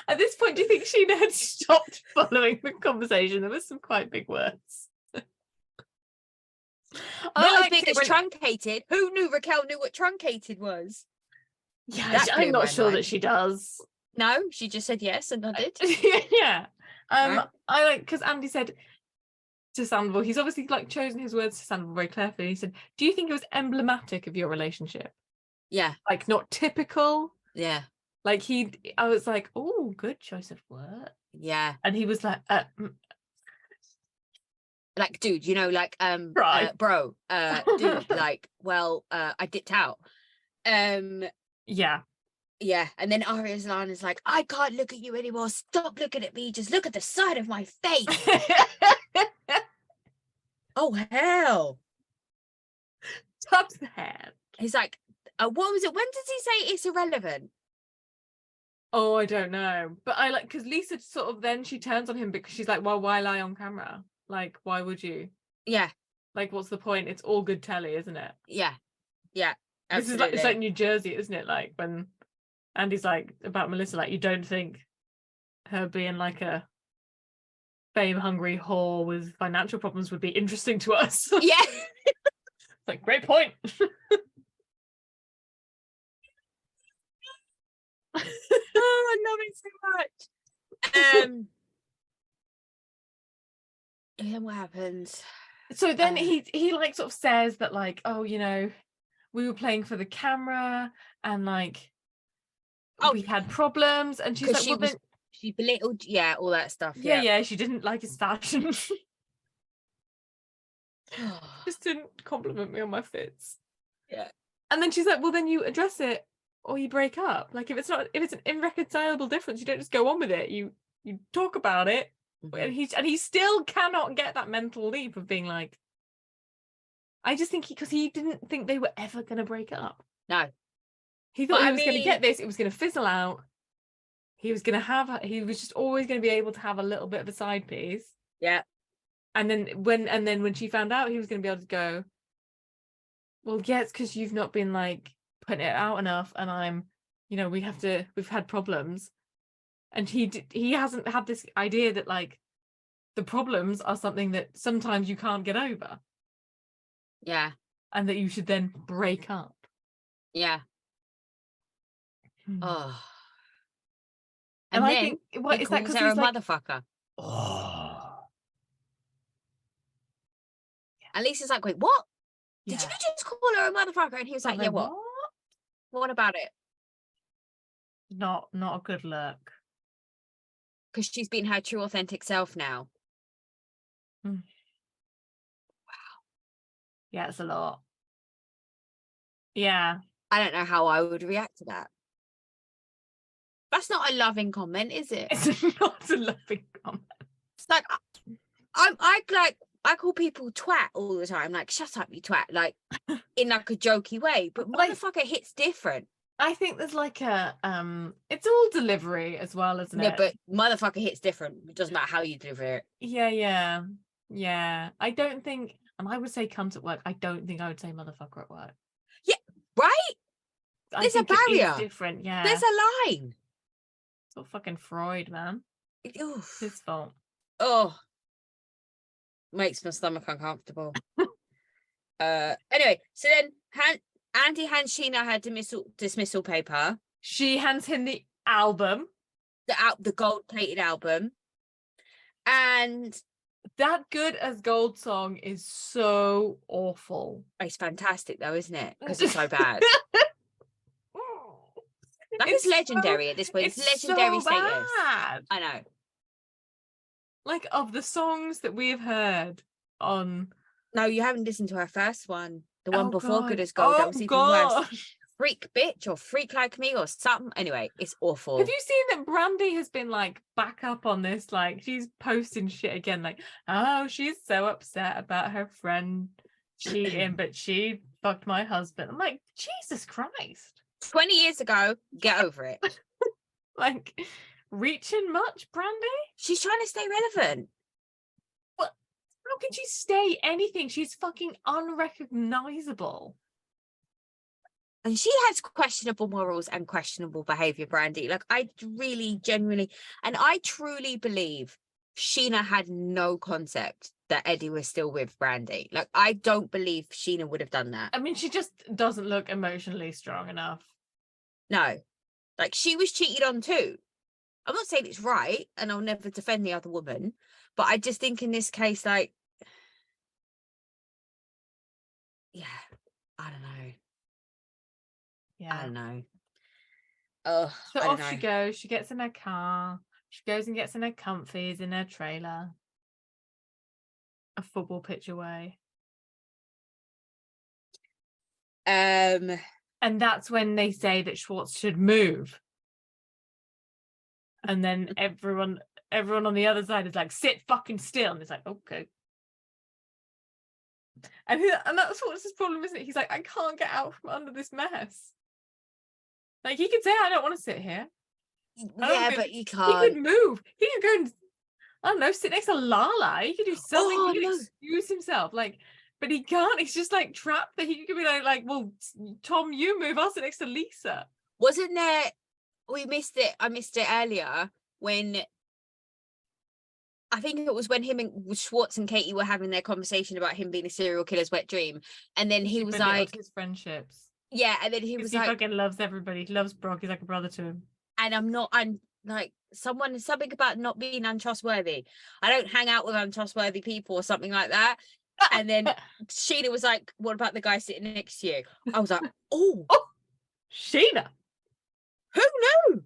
At this point, do you think Sheena had stopped following the conversation? There was some quite big words. Not as big as truncated. Who knew Raquel knew what truncated was? Yeah, I'm not sure that she does. No, she just said yes and nodded. Yeah. Right. I like, because Andy said to Sandoval, he's obviously like chosen his words to Sandoval very carefully. He said, do you think it was emblematic of your relationship? Yeah. Like not typical? Yeah. Like I was like, oh, good choice of word. Yeah. And he was like, like, dude, you know, like, bro, dude, like, well, I dipped out. Yeah. Yeah. And then Ariana's like, I can't look at you anymore. Stop looking at me. Just look at the side of my face. Oh, hell. Top the head. He's like, what was it? When does he say it's irrelevant? Oh, I don't know. But I like, because Lisa sort of then she turns on him because she's like, well, why lie on camera? Like, why would you? Yeah. Like, what's the point? It's all good telly, isn't it? Yeah. Yeah. Absolutely. This is like, it's like New Jersey, isn't it? Like when Andy's like about Melissa, like, you don't think her being like a fame-hungry whore with financial problems would be interesting to us? Yeah. It's like, great point. Oh, I love it so much. And then what happens? So then he like sort of says that like, oh, you know, we were playing for the camera and like we had problems, and she's like, she belittled, yeah, all that stuff. Yeah, she didn't like his fashion. Just didn't compliment me on my fits. Yeah. And then she's like, well, then you address it or you break up. Like if it's an irreconcilable difference, you don't just go on with it. You talk about it. Mm-hmm. And he still cannot get that mental leap of being like, I just think because he didn't think they were ever going to break up. No. He thought he was going to get this. It was going to fizzle out. He was just always going to be able to have a little bit of a side piece. Yeah. And then when she found out he was going to be able to go, well, yeah, it's because you've not been like putting it out enough, and I'm, you know, we've had problems, and he hasn't had this idea that like the problems are something that sometimes you can't get over. Yeah. And that you should then break up. Yeah. Oh. And then I think what is that because he's a like, motherfucker. Oh. And Lisa's like, wait, what? Did you just call her a motherfucker? And he was like, yeah, what? What about it? Not a good look. Because she's been her true, authentic self now. Wow. Yeah, it's a lot. Yeah. I don't know how I would react to that. That's not a loving comment, is it? It's not a loving comment. It's like, I call people twat all the time. Like, shut up, you twat. Like, in like a jokey way. But motherfucker hits different. I think there's like a it's all delivery as well, isn't it? Yeah, but motherfucker hits different. It doesn't matter how you deliver it. Yeah. I don't think, and I would say cunt at work. I don't think I would say motherfucker at work. Yeah, right? There's a barrier. Different, yeah. There's a line. It's all fucking Freud, man. Oof. His fault. Oh. Makes my stomach uncomfortable. Anyway, so then Andy hands Sheena her dismissal paper. She hands him the album. The gold-plated album. And that Good as Gold song is so awful. It's fantastic though, isn't it? Because it's so bad. That is legendary at this point. It's legendary so status. Bad. I know. Like, of the songs that we've heard on... No, you haven't listened to her first one. The one before God. Good as Gold. That was even worse. freak bitch or freak like me or something. Anyway, it's awful. Have you seen that Brandy has been like back up on this? Like she's posting shit again, like, oh, she's so upset about her friend cheating, but she fucked my husband. I'm like, Jesus Christ. 20 years ago, get over it. Like, reaching much, Brandy? She's trying to stay relevant. What? How can she stay anything? She's fucking unrecognizable. And she has questionable morals and questionable behavior, Brandy. Like, I really, genuinely, and I truly believe Sheena had no concept that Eddie was still with Brandy. Like, I don't believe Sheena would have done that. I mean, she just doesn't look emotionally strong enough. No. Like, she was cheated on too. I'm not saying it's right, and I'll never defend the other woman, but I just think in this case, like, yeah, I don't know. Yeah. I don't know. Oh, So I don't off know. she goes. She gets in her car. She goes and gets in her comfies in her trailer. A football pitch away. And that's when they say that Schwartz should move. And then everyone on the other side is like, sit fucking still. And it's like, okay. And that's Schwartz's problem, isn't it? He's like, I can't get out from under this mess. Like, he could say, I don't want to sit here. Yeah, but you can't. He could move. He could go and, I don't know, sit next to Lala. He could do something. Oh, he could no. excuse himself. Like, but he can't. He's just like trapped that he could be like, well, Tom, you move. I'll sit next to Lisa. Wasn't there, we missed it, I missed it earlier, when, I think it was when him and Schwartz and Katie were having their conversation about him being a serial killer's wet dream. And then he was like, his friendships. Yeah, and then he was like, he fucking loves everybody. He loves Brock. He's like a brother to him. And I'm like, something about not being untrustworthy. I don't hang out with untrustworthy people or something like that. And then Sheena was like, what about the guy sitting next to you? I was like, oh, Sheena. Who knew?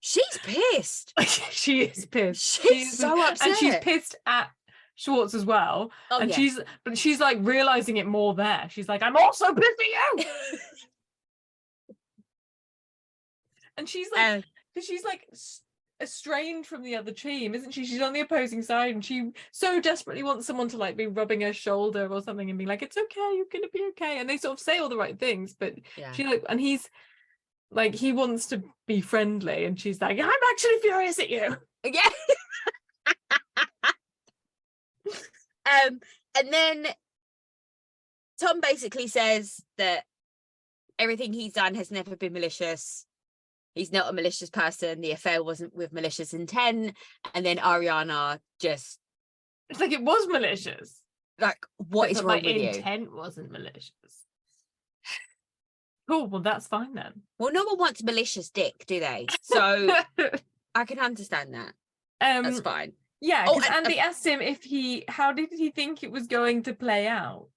She's pissed. She is pissed. She's so upset. And she's pissed at Schwartz as well. Oh, and yeah. she's like realizing it more there. She's like, I'm also pissed at you. And she's like, because she's like estranged from the other team, isn't she? She's on the opposing side, and she so desperately wants someone to like be rubbing her shoulder or something and be like, it's okay, you're gonna be okay. And they sort of say all the right things, but she like, and he's like, he wants to be friendly, and she's like, I'm actually furious at you. Yeah. And then Tom basically says that everything he's done has never been malicious. He's not a malicious person. The affair wasn't with malicious intent. And then Ariana just... It's like, it was malicious. Like, what is wrong with you? Intent wasn't malicious. Cool, well, that's fine then. Well, no one wants malicious dick, do they? So I can understand that. That's fine. Yeah, because Andy asked him how did he think it was going to play out?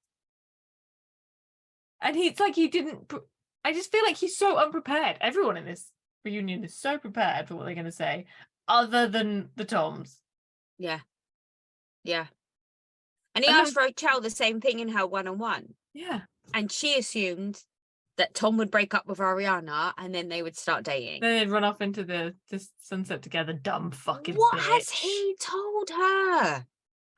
And it's like, he didn't... I just feel like he's so unprepared. Everyone in this reunion is so prepared for what they're going to say, other than the Toms. Yeah. Yeah. And he asked Rochelle the same thing in her one-on-one. Yeah. And she assumed that Tom would break up with Ariana and then they would start dating. Then they'd run off into the sunset together, dumb fucking What bitch. has he told her?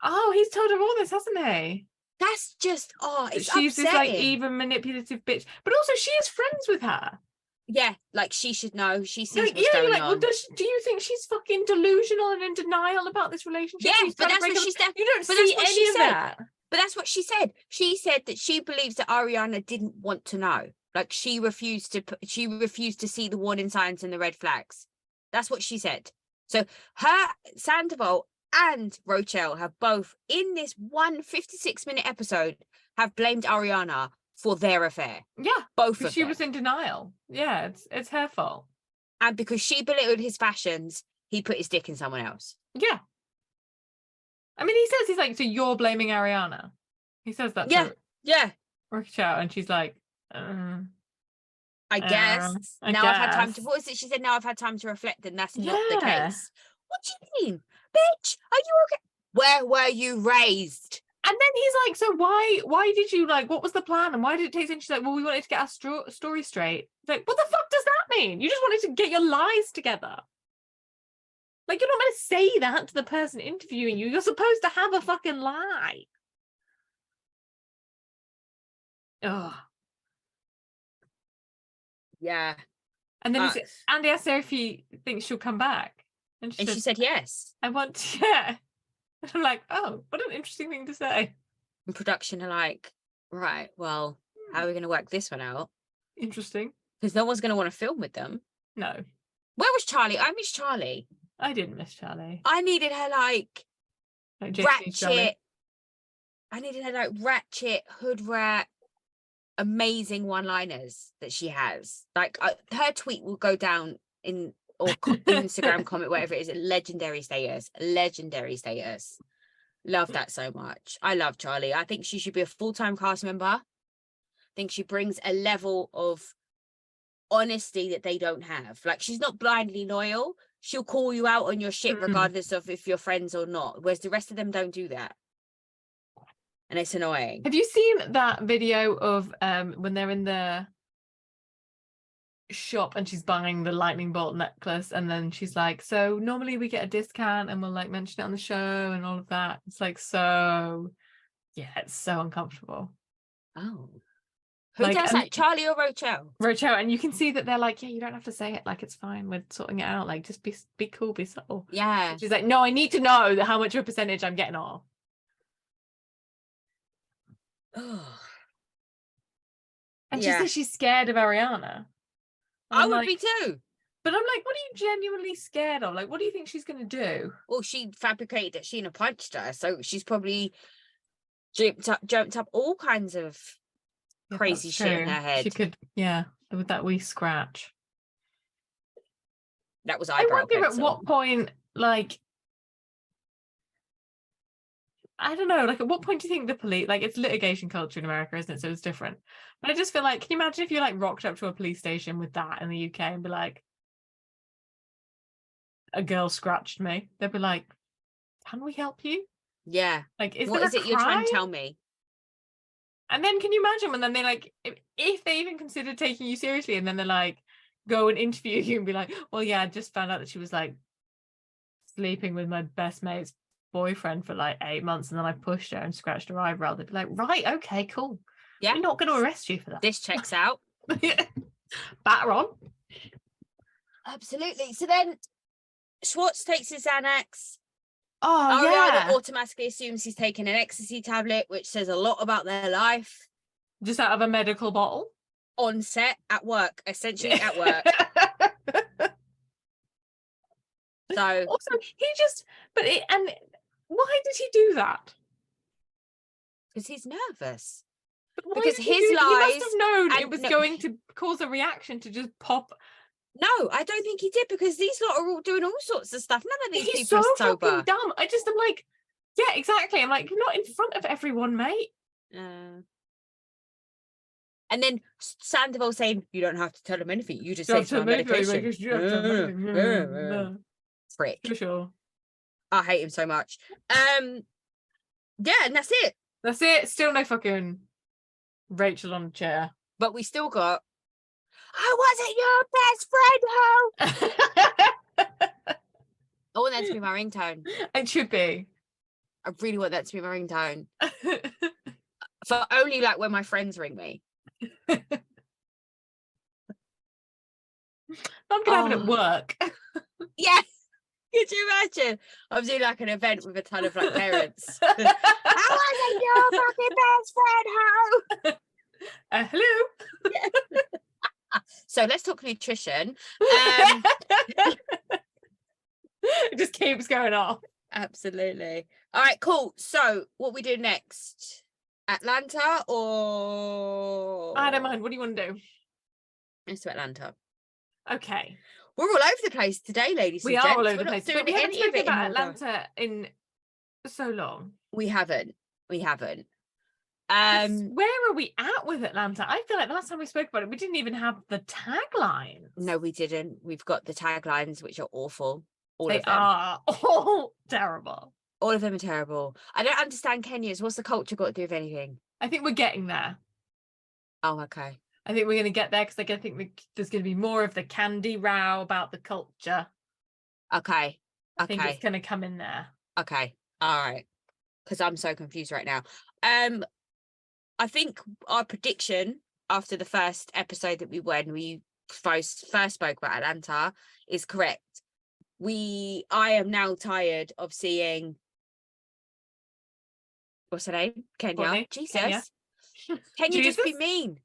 Oh, he's told her all this, hasn't he? That's just, it's she's upsetting. This like even manipulative bitch. But also she is friends with her. Yeah, like she should know. She sees like, what's going like, on. well, do you think she's fucking delusional and in denial about this relationship? Yeah, but that's what she said. You don't see any of that. But that's what she said. She said that she believes that Ariana didn't want to know. Like, she refused to see the warning signs and the red flags. That's what she said. So her, Sandoval and Rochelle have both, in this 56-minute episode, have blamed Ariana for their affair. Yeah, both of them. She was in denial. Yeah, it's her fault. And because she belittled his fashions, he put his dick in someone else. Yeah. I mean, he's like, so you're blaming Ariana? He says that. Yeah. Rochelle, and she's like, I guess. I've had time to... What is it? She said, now I've had time to reflect, and that's not the case. What do you mean? Bitch, are you okay? Where were you raised? And then he's like, so why did you, like, what was the plan? And why did it take so? She's like, well, we wanted to get our story straight. It's like, what the fuck does that mean? You just wanted to get your lies together. Like, you're not meant to say that to the person interviewing you. You're supposed to have a fucking lie. Ugh. Yeah. And then Andy asked her if he thinks she'll come back. And she said yes. I want to, yeah. And I'm like, oh, what an interesting thing to say. And production are like, right, well, how are we going to work this one out? Interesting. Because no one's going to want to film with them. No. Where was Charlie? I miss Charlie. I didn't miss Charlie. I needed her like ratchet. I needed her like ratchet, hood rat, amazing one-liners that she has. Like her tweet will go down in or Instagram comment, whatever it is, legendary status. Love that so much. I love Charlie. I think she should be a full-time cast member. I think she brings a level of honesty that they don't have. Like, she's not blindly loyal. She'll call you out on your shit regardless of if you're friends or not, whereas the rest of them don't do that, and it's annoying. Have you seen that video of when they're in the shop and she's buying the lightning bolt necklace, and then she's like, so normally we get a discount and we'll like mention it on the show and all of that? It's like, so yeah, it's so uncomfortable. Oh, who does that? Charlie or Rochelle? Rochelle. And you can see that they're like, yeah, you don't have to say it, like, it's fine, we're sorting it out, like, just be cool, be subtle. Yeah. And she's like, no, I need to know how much of a percentage I'm getting off. And she says she's scared of Ariana. I would be too. But I'm like, what are you genuinely scared of? Like, what do you think she's going to do? Well, she fabricated that Sheena punched her, so she's probably jumped up all kinds of crazy shit in her head. She could, yeah, with that wee scratch. That was eyebrow. I wonder at what point, like, I don't know, like, at what point do you think the police, like, it's litigation culture in America, isn't it? So it's different. But I just feel like, can you imagine if you, like, rocked up to a police station with that in the UK and be like, a girl scratched me? They'd be like, can we help you? Yeah. Like, what is it you're trying to tell me? And then can you imagine when then they, like, if they even consider taking you seriously, and then they're like, go and interview you and be like, well, yeah, I just found out that she was, like, sleeping with my best mate's boyfriend for like 8 months, and then I pushed her and scratched her eyebrow. They'd be like, right, okay, cool. Yeah, we're not going to arrest you for that. This checks out. Batter on. Absolutely. So then Schwartz takes his Xanax. Oh, yeah. Ariana automatically assumes he's taking an ecstasy tablet, which says a lot about their life. Just out of a medical bottle? On set, at work, essentially at work. So also, why did he do that? Because he's nervous. Because his lies, he must have known it was going to cause a reaction to just pop. No, I don't think he did, because these lot are all doing all sorts of stuff. None of these He's people so are sober. Fucking dumb. I'm like, yeah, exactly. I'm like, you're not in front of everyone, mate. And then Sandoval saying, you don't have to tell him anything. You just say to medication. Frick. For sure. I hate him so much. Yeah, and that's it. That's it. Still no fucking Rachel on a chair. But we still got, I wasn't your best friend, ho. I want that to be my ringtone. It should be. I really want that to be my ringtone. For only like when my friends ring me. I'm gonna have it at work. Yes. Could you imagine? I'm doing like an event with a ton of like parents. How was it your fucking best friend, ho? Hello. Yeah. So let's talk nutrition. It just keeps going off. Absolutely. All right, cool. So what we do next? Atlanta or I don't mind. What do you want to do? Let's do Atlanta. Okay. We're all over the place today, ladies and gents. We are all over the place. Doing we haven't any of it about Atlanta in so long. We haven't. Where are we at with Atlanta? I feel like the last time we spoke about it, we didn't even have the taglines. No, we didn't. We've got the taglines, which are awful. They are all terrible. All of them are terrible. I don't understand Kenya's. What's the culture got to do with anything? I think we're getting there. Oh, okay. I think we're going to get there because I think there's going to be more of the Kandi row about the culture. Okay. I think it's going to come in there. Okay. All right. Because I'm so confused right now. I think our prediction after the first episode that we first spoke about Atlanta is correct. I am now tired of seeing, what's her name? Kenya. Courtney, Jesus. Kenya. Can you just be mean?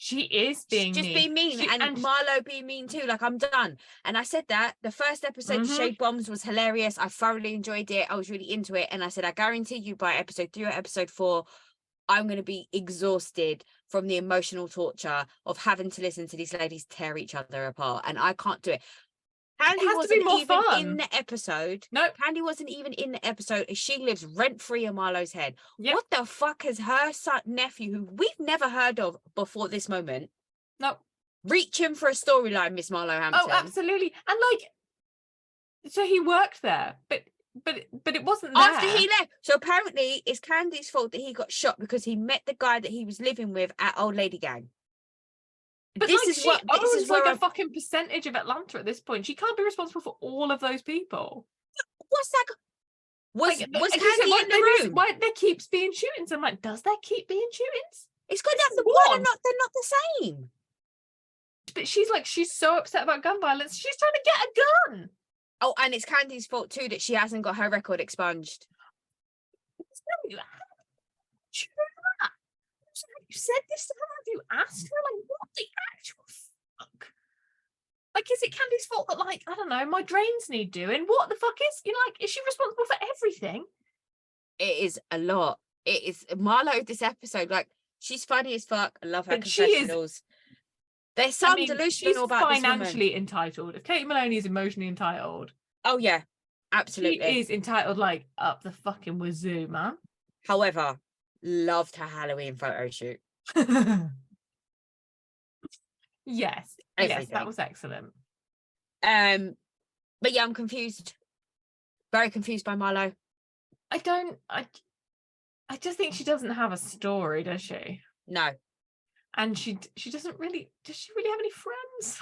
She is being just mean. Be mean. And Marlo be mean too. Like, I'm done. And I said that the first episode of Shade Bombs was hilarious. I thoroughly enjoyed it. I was really into it. And I said, I guarantee you by episode 3 or episode 4, I'm going to be exhausted from the emotional torture of having to listen to these ladies tear each other apart. And I can't do it. Kandi wasn't even in the episode. Nope. Kandi wasn't even in the episode. She lives rent-free in Marlo's head. Yep. What the fuck has her nephew, who we've never heard of before this moment, nope, reaching for a storyline, Miss Marlo Hampton? Oh, absolutely. And like, so he worked there, but it wasn't there. After he left. So apparently it's Candy's fault that he got shot because he met the guy that he was living with at Old Lady Gang. But this is like a fucking percentage of Atlanta at this point. She can't be responsible for all of those people. What's that? Was Kandi in the room? Why there keeps being shootings? I'm like, does there keep being shootings? It's good enough. Why they're not the same? But she's so upset about gun violence. She's trying to get a gun. Oh, and it's Candy's fault too that she hasn't got her record expunged. You said this to her? Have you asked her? Like, what the actual fuck? Like, is it Candy's fault that, like, I don't know, my drains need doing? What the fuck is she responsible for everything? It is a lot. It is Marlo this episode. Like, she's funny as fuck. I love her confessionals. There's some delusional about this woman. She's financially entitled. If Kate Maloney is emotionally entitled. Oh, yeah. Absolutely. She is entitled, like, up the fucking wazoo, man. However, loved her Halloween photo shoot. Yes. Everything. Yes, that was excellent. But yeah, I'm confused. Very confused by Marlo. I just think she doesn't have a story, does she? No. And she doesn't really, does she really have any friends?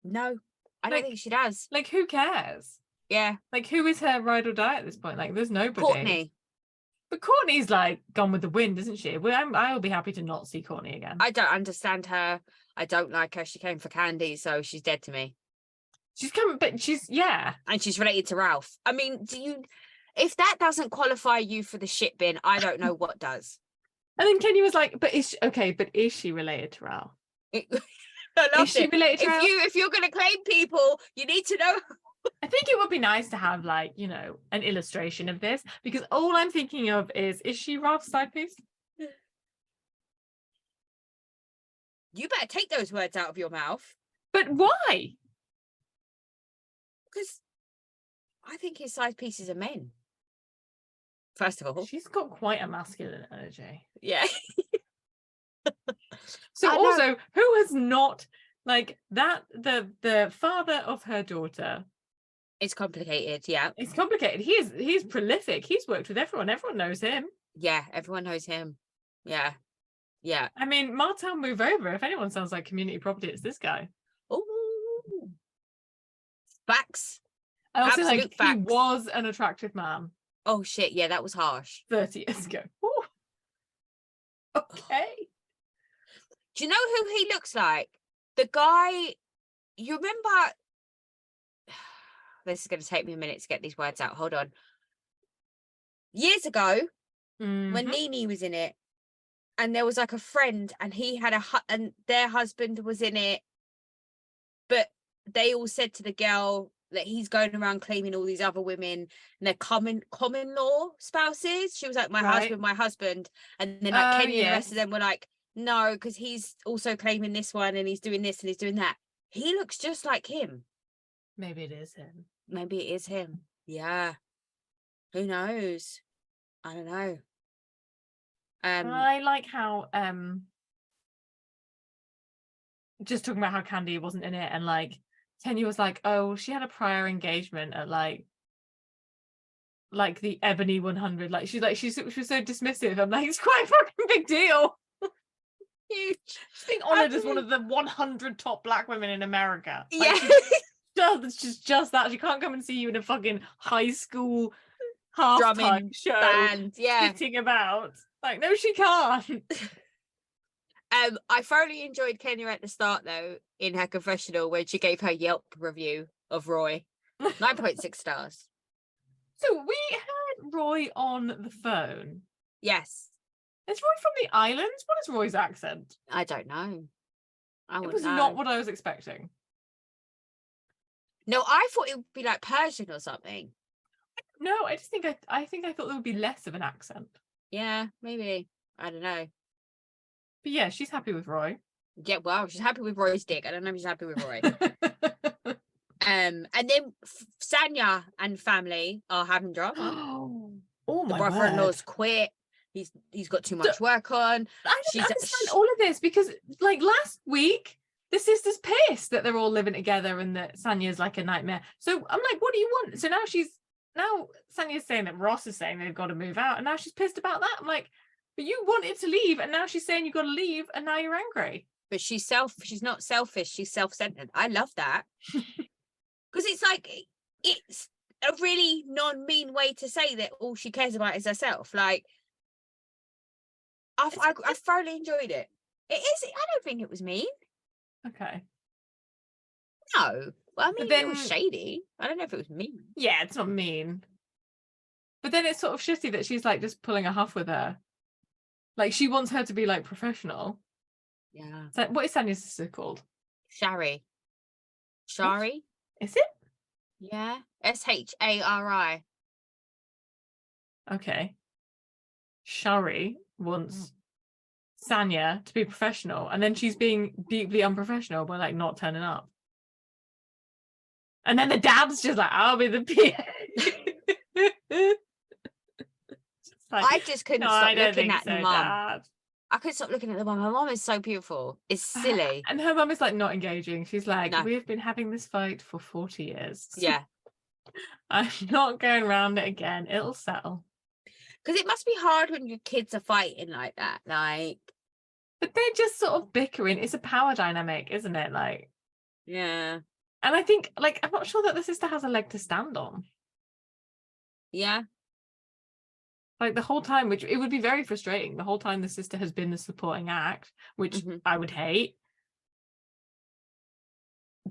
No, I don't think she does. Like, who cares? Yeah. Like, who is her ride or die at this point? Like, there's nobody. Courtney. But Courtney's like gone with the wind, isn't she? Well, I will be happy to not see Courtney again. I don't understand her. I don't like her. She came for Kandi, so she's dead to me. She's coming, but yeah. And she's related to Ralph. I mean, if that doesn't qualify you for the shit bin, I don't know what does. And then Kenya was like, but is she related to Ralph? I love it. Related to Ralph? If you're going to claim people, you need to know. I think it would be nice to have, like, you know, an illustration of this, because all I'm thinking of is she Ralph's side piece? You better take those words out of your mouth. But why? Because I think his side pieces are men. First of all, she's got quite a masculine energy. Yeah. So also, who has not, like, that the father of her daughter? It's complicated, yeah. It's complicated. He's prolific. He's worked with everyone. Everyone knows him. Yeah, everyone knows him. Yeah. Yeah. I mean, Martel move over. If anyone sounds like community property, it's this guy. Oh. Facts. I also like facts. He was an attractive man. Oh shit, yeah, that was harsh. 30 years ago. Ooh. Okay. Do you know who he looks like? The guy, you remember, this is going to take me a minute to get these words out. Hold on. Years ago, when Nene was in it, and there was like a friend, and he had and their husband was in it, but they all said to the girl that he's going around claiming all these other women, and they're common law spouses. She was like, my husband, and then like Kenya and the rest of them were like, no, because he's also claiming this one, and he's doing this and he's doing that. He looks just like him. Maybe it is him. Maybe it is him. Yeah. Who knows? I don't know. I like how just talking about how Kandi wasn't in it, and like Kenya was like, oh, she had a prior engagement at like the Ebony 100. Like she was so dismissive. I'm like, it's quite a fucking big deal. Huge. She's being honoured as one of the 100 top black women in America. Yeah. It's just that. She can't come and see you in a fucking high school halftime Drumming show band. Yeah. sitting about. Like, no, she can't. I thoroughly enjoyed Kenya at the start though, in her confessional when she gave her Yelp review of Roy. 9.6 stars. So we had Roy on the phone. Yes. Is Roy from the islands? What is Roy's accent? I don't know. It was not what I was expecting. No, I thought it would be like Persian or something. No, I just think I thought there would be less of an accent. Yeah, maybe. I don't know. But yeah, she's happy with Roy. Yeah, well, she's happy with Roy's dick. I don't know if she's happy with Roy. And then Sanya and family are having drama. Oh my The brother-in-law's quit. He's got too much work on. I don't understand all of this because, like, last week the sister's pissed that they're all living together and that Sanya's like a nightmare. So I'm like, what do you want? So now Sanya's saying that Ross is saying they've got to move out, and now she's pissed about that. I'm like, but you wanted to leave, and now she's saying you've got to leave, and now you're angry. But she's not selfish. She's self-centered. I love that. Because it's like, it's a really non-mean way to say that all she cares about is herself. Like, I thoroughly enjoyed it. I don't think it was mean. Okay. No. Well, I mean, it was shady. I don't know if it was mean. Yeah, it's not mean. But then it's sort of shitty that she's like just pulling a huff with her. Like, she wants her to be like professional. Yeah. So what is Sanya's sister called? Shari. Is it? Yeah. Shari. Okay. Shari wants Sanya to be professional, and then she's being deeply unprofessional by like not turning up. And then the dad's just like, I'll be the PA. Like, I just couldn't stop looking at the mum. Dad. I couldn't stop looking at the mum. Her mum is so beautiful. It's silly. And her mum is like not engaging. She's like, No. We've been having this fight for 40 years. Yeah. I'm not going around it again. It'll settle. Because it must be hard when your kids are fighting like that. Like, but they're just sort of bickering. It's a power dynamic, isn't it? Like, yeah. And I think, like, I'm not sure that the sister has a leg to stand on. Yeah. Like, the whole time, which it would be very frustrating, the whole time the sister has been the supporting act, which I would hate.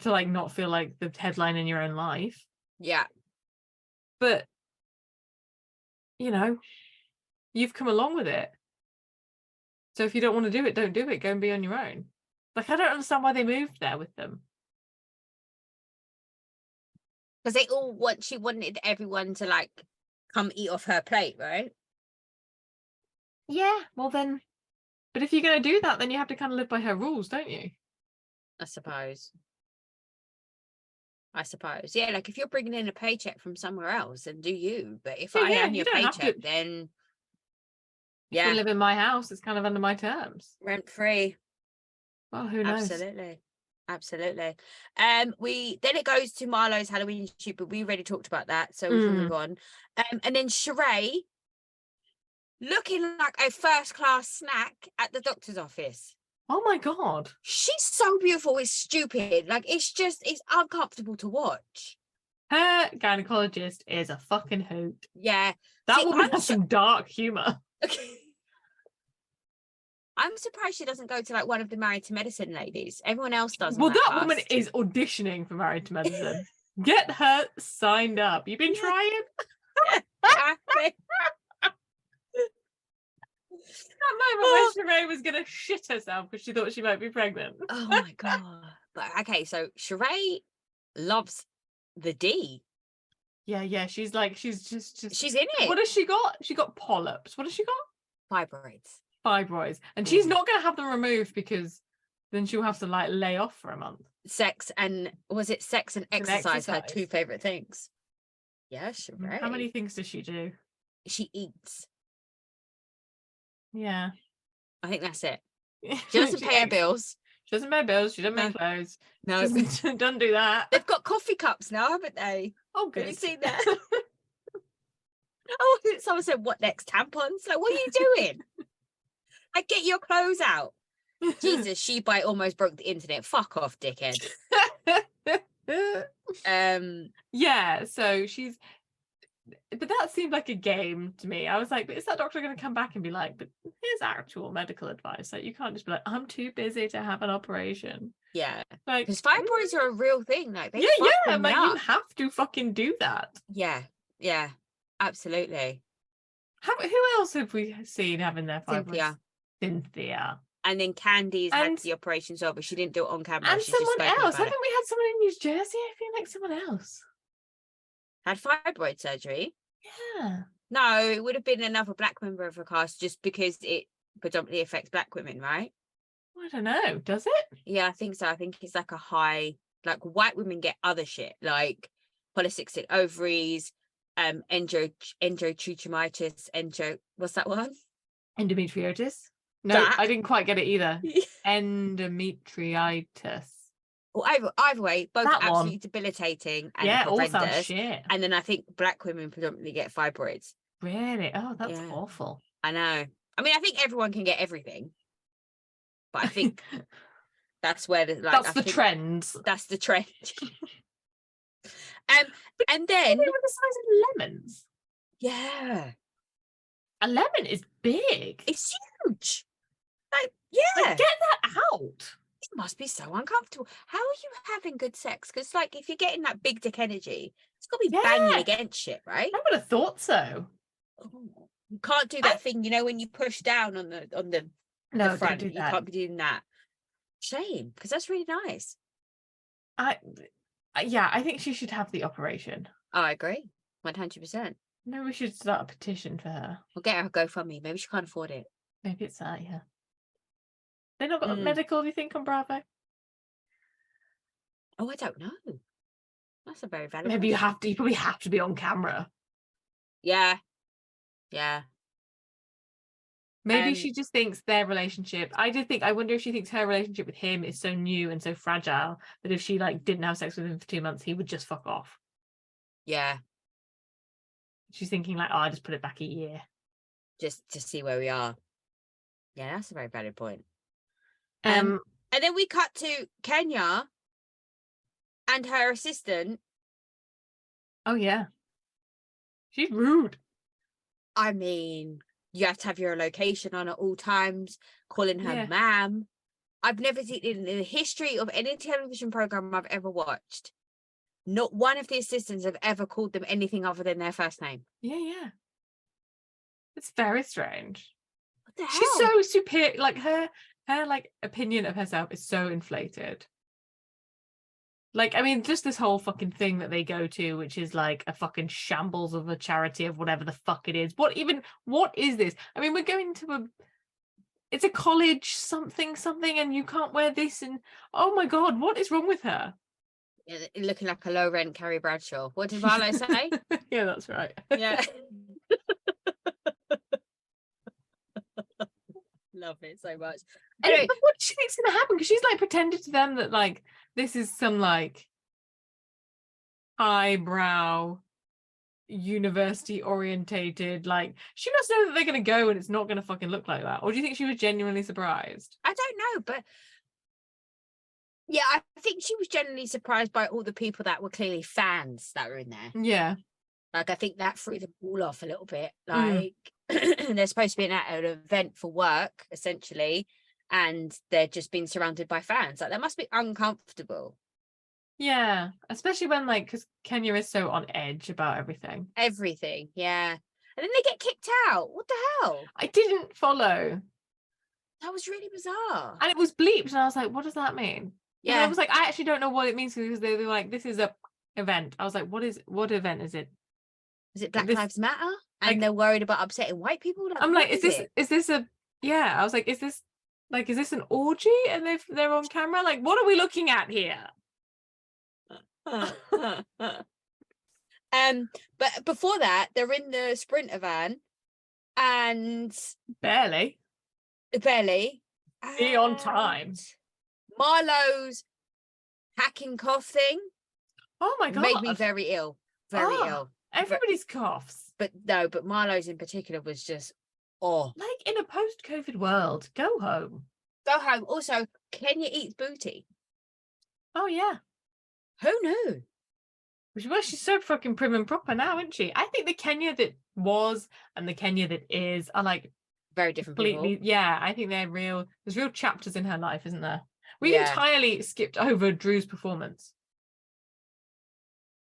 To, like, not feel like the headline in your own life. Yeah. But, you know, you've come along with it. So if you don't want to do it, don't do it. Go and be on your own. Like, I don't understand why they moved there with them. Because she wanted everyone to, like, come eat off her plate, right? Yeah, well then, but if you're going to do that, then you have to kind of live by her rules, don't you? I suppose. Yeah, like if you're bringing in a paycheck from somewhere else, then do you. But if I am your paycheck, then yeah, you live in my house. It's kind of under my terms, rent free. Well, who knows? Absolutely. Then it goes to Marlo's Halloween shoot, but we already talked about that, so we can move on. And then Sheree looking like a first-class snack at the doctor's office. Oh my god, she's so beautiful. It's stupid. Like, it's uncomfortable to watch. Her gynecologist is a fucking hoot. Yeah, that woman has some dark humor. I'm surprised she doesn't go to like one of the Married to Medicine ladies. Everyone else does. Well, that woman is auditioning for Married to Medicine. Get her signed up. You've been trying? That moment when Sheree was going to shit herself because she thought she might be pregnant. Oh my god. But okay, so Sheree loves the D. Yeah, she's just she's in it. What has she got? She got polyps. What has she got? Fibroids. And she's not going to have them removed because then she'll have to like lay off for a month. Sex and exercise her two favorite things. Yeah, Sheree. How many things does she do? She eats. Yeah, I think that's it. She doesn't pay her bills. She doesn't pay bills. She doesn't No. make clothes. No. She doesn't do that. They've got coffee cups now, haven't they? Oh, good. Have you seen that? Oh, someone said, what next? Tampons? Like, what are you doing? Like, get your clothes out. Jesus, she by almost broke the internet. Fuck off, dickhead. Yeah, so she's, but that seemed like a game to me. I was like, but is that doctor going to come back and be like, but here's actual medical advice? Like, you can't just be like, I'm too busy to have an operation. Yeah, like, because fibroids are a real thing. Like, they yeah, fuck me like up. you have to fucking do that. Yeah, absolutely. Who else have we seen having their fibroids? Cynthia. And then Kandi's had And- the operation as well, but she didn't do it on camera. And She's just someone spoken else. about Haven't we had someone in New Jersey? I feel like someone else. had fibroid surgery. Yeah. No, it would have been another black member of the cast, just because it predominantly affects black women, right? I don't know. Does it? Yeah, I think so. I think it's like a high, like white women get other shit, like polycystic ovaries, endometriosis, what's that one? Endometriosis? No, That. I didn't quite get it either. Endometriitis. Or either way, both That absolutely one. debilitating and Yeah, all sounds horrendous. shit. And then I think black women predominantly get fibroids. Really? Oh, that's awful. I know. I mean, I think everyone can get everything, but I think that's where that's the trend. That's the trend. And then they were the size of lemons. Yeah, a lemon is big. It's huge. Like, yeah, like, get that out. It must be so uncomfortable. How are you having good sex? Because like, if you're getting that big dick energy, it's got to be banging against shit, right? I would have thought so. Oh, you can't do that thing, you know, when you push down on the no, front. don't do You that. can't be doing that. Shame, because that's really nice. I think she should have the operation. Oh, I agree, 100%. Maybe we should start a petition for her. We'll get her a GoFundMe. Maybe she can't afford it. Maybe it's that, yeah. They not got medical, do you think, on Bravo? Oh, I don't know. That's a very valid Maybe question. you probably have to be on camera. Yeah. Maybe she just thinks their relationship. I wonder if she thinks her relationship with him is so new and so fragile that if she like didn't have sex with him for 2 months, he would just fuck off. Yeah. She's thinking like, oh, I just put it back a year. Just to see where we are. Yeah, that's a very valid point. And then we cut to Kenya and her assistant. Oh yeah. She's rude. I mean, you have to have your location on at all times, calling her ma'am. I've never seen it in the history of any television program I've ever watched. Not one of the assistants have ever called them anything other than their first name. Yeah. It's very strange. What the hell? She's so superior. Like her like opinion of herself is so inflated. Like, I mean, just this whole fucking thing that they go to, which is like a fucking shambles of a charity of whatever the fuck it is. What is this? I mean, we're going to it's a college something, and you can't wear this, and oh my God, what is wrong with her? Looking like a low rent Carrie Bradshaw. What did Marlo say? Yeah, that's right. Yeah. Love it so much. Anyway, but what do you think's gonna happen? Because she's like pretended to them that like this is some like highbrow university orientated, like she must know that they're gonna go and it's not gonna fucking look like that. Or do you think she was genuinely surprised? I don't know, but yeah, I think she was genuinely surprised by all the people that were clearly fans that were in there. Yeah. Like, I think that threw the ball off a little bit. Like, they're supposed to be at an event for work, essentially, and they're just being surrounded by fans. Like, that must be uncomfortable. Yeah, especially when, like, because Kenya is so on edge about everything. Everything, yeah. And then they get kicked out. What the hell? I didn't follow. That was really bizarre. And it was bleeped, and I was like, what does that mean? Yeah. And I was like, I actually don't know what it means, because they were like, this is a event. I was like, what event is it? Is it Black Lives Matter? And they're worried about upsetting white people? Like, I'm like, is this a, yeah, I was like, is this an orgy? And they're on camera? Like, what are we looking at here? But before that, they're in the Sprinter van and barely be on time. Marlo's hacking cough thing Oh my God. made me very ill. Very ill. Everybody's coughs. But Marlo's in particular was just, like in a post-COVID world, go home. Go home. Also, Kenya eats booty. Oh yeah. Who knew? Well, she's so fucking prim and proper now, isn't she? I think the Kenya that was and the Kenya that is are like very different completely people. Yeah, I think they're real. There's real chapters in her life, isn't there? We entirely skipped over Drew's performance.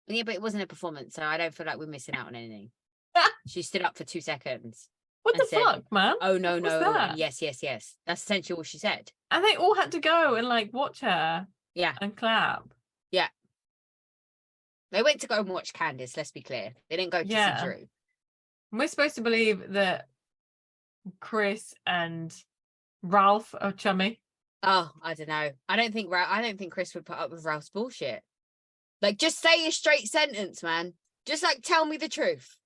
Yeah, but it wasn't a performance, so I don't feel like we're missing out on anything. She stood up for 2 seconds. What the fuck, man? Oh no, what no, and yes. That's essentially what she said. And they all had to go and like watch her. Yeah. And clap. Yeah. They went to go and watch Candace, let's be clear. They didn't go to see Drew. We're supposed to believe that Chris and Ralph are chummy. Oh, I don't know. I don't think Chris would put up with Ralph's bullshit. Like, just say a straight sentence, man. Just like tell me the truth.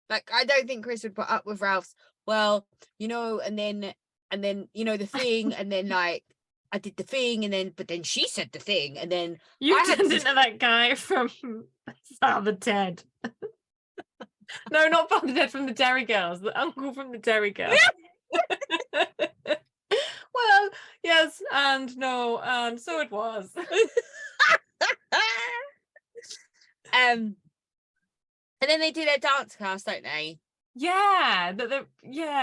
Like, I don't think Chris would put up with Ralph's, well, and then the thing, and then like I did the thing, but then she said the thing, and then you turned into that guy from Father Ted. No, not Father Ted, from the Derry Girls, the uncle from the Derry Girls. Well, yes, and no, and so it was. And then they do their dance class, don't they? Yeah,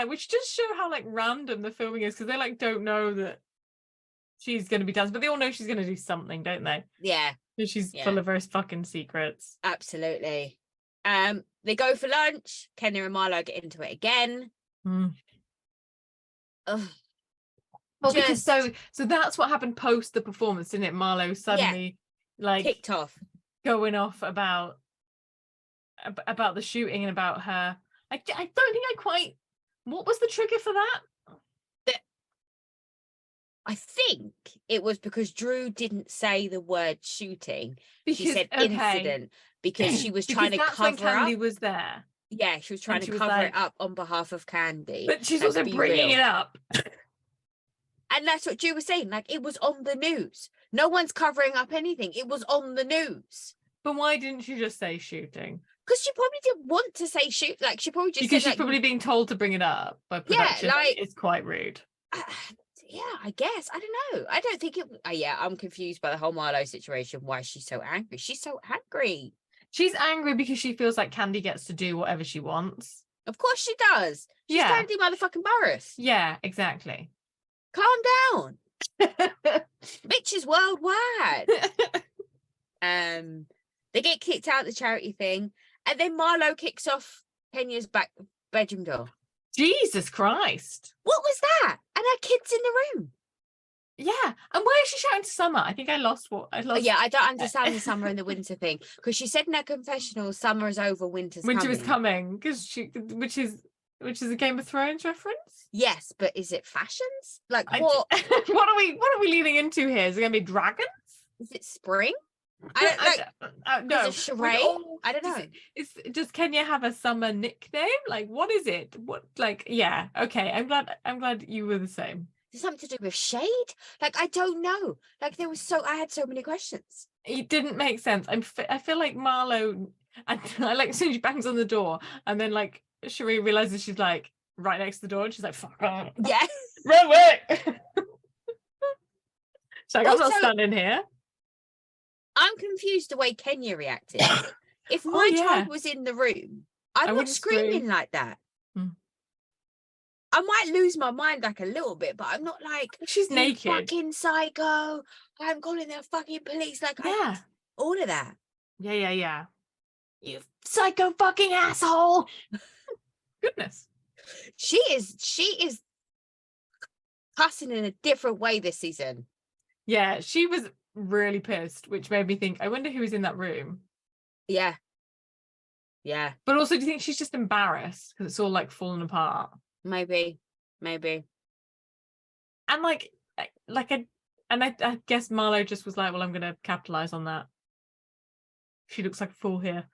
which does show how like random the filming is, because they like don't know that she's going to be dancing, but they all know she's going to do something, don't they? Yeah. She's full of her fucking secrets. Absolutely. They go for lunch. Kenya and Marlo get into it again. Well, because so that's what happened post the performance, didn't it? Marlo suddenly like kicked off, going off about the shooting and about her. I don't think I quite. What was the trigger for that? I think it was because Drew didn't say the word shooting. She said incident because she was trying to cover when Kandi was there. Yeah, she was trying to cover it up on behalf of Kandi. But she's also bringing it up. And that's what Drew was saying. Like, it was on the news. No one's covering up anything. It was on the news. But why didn't she just say shooting? Because she probably didn't want to say shoot. Like, she probably just because said, she's probably being told to bring it up by production. Yeah, it's quite rude. Yeah, I guess. I don't know. I don't think it. I'm confused by the whole Marlo situation. Why she's so angry? She's so angry. She's angry because she feels like Kandi gets to do whatever she wants. Of course she does. She's Kandi motherfucking Burris. Yeah, exactly. Calm down. Bitches worldwide. They get kicked out the charity thing, and then Marlo kicks off Kenya's back bedroom door. Jesus Christ. What was that? And her kids in the room. Yeah. And why is she shouting to Summer? I think I lost. Yeah, I don't understand the summer and the winter thing. Because she said in her confessional, summer is over, winter was coming. Because which is a Game of Thrones reference? Yes, but is it fashions? Like what? What are we leading into here? Is it gonna be dragons? Is it spring? No, is it charade? I don't know. Does Kenya have a summer nickname? Like, what is it? What, like, yeah, okay. I'm glad you were the same. Is it something to do with shade? Like, I don't know. Like, I had so many questions. It didn't make sense. I feel like Marlo, I like as soon as she bangs on the door, and then like Cherie realizes she's like right next to the door, and she's like, fuck off. Yeah. Run away. So I'm not standing here. I'm confused the way Kenya reacted. If my child was in the room, I'm not screaming like that. I might lose my mind like a little bit, but I'm not like, she's naked. Fucking psycho. I'm calling the fucking police. Like, all of that. Yeah. You psycho fucking asshole. Goodness. She is cussing in a different way this season. Yeah, she was really pissed, which made me think, I wonder who was in that room. Yeah. But also, do you think she's just embarrassed because it's all like falling apart? Maybe. And I guess Marlo just was like, well, I'm gonna capitalize on that. She looks like a fool here.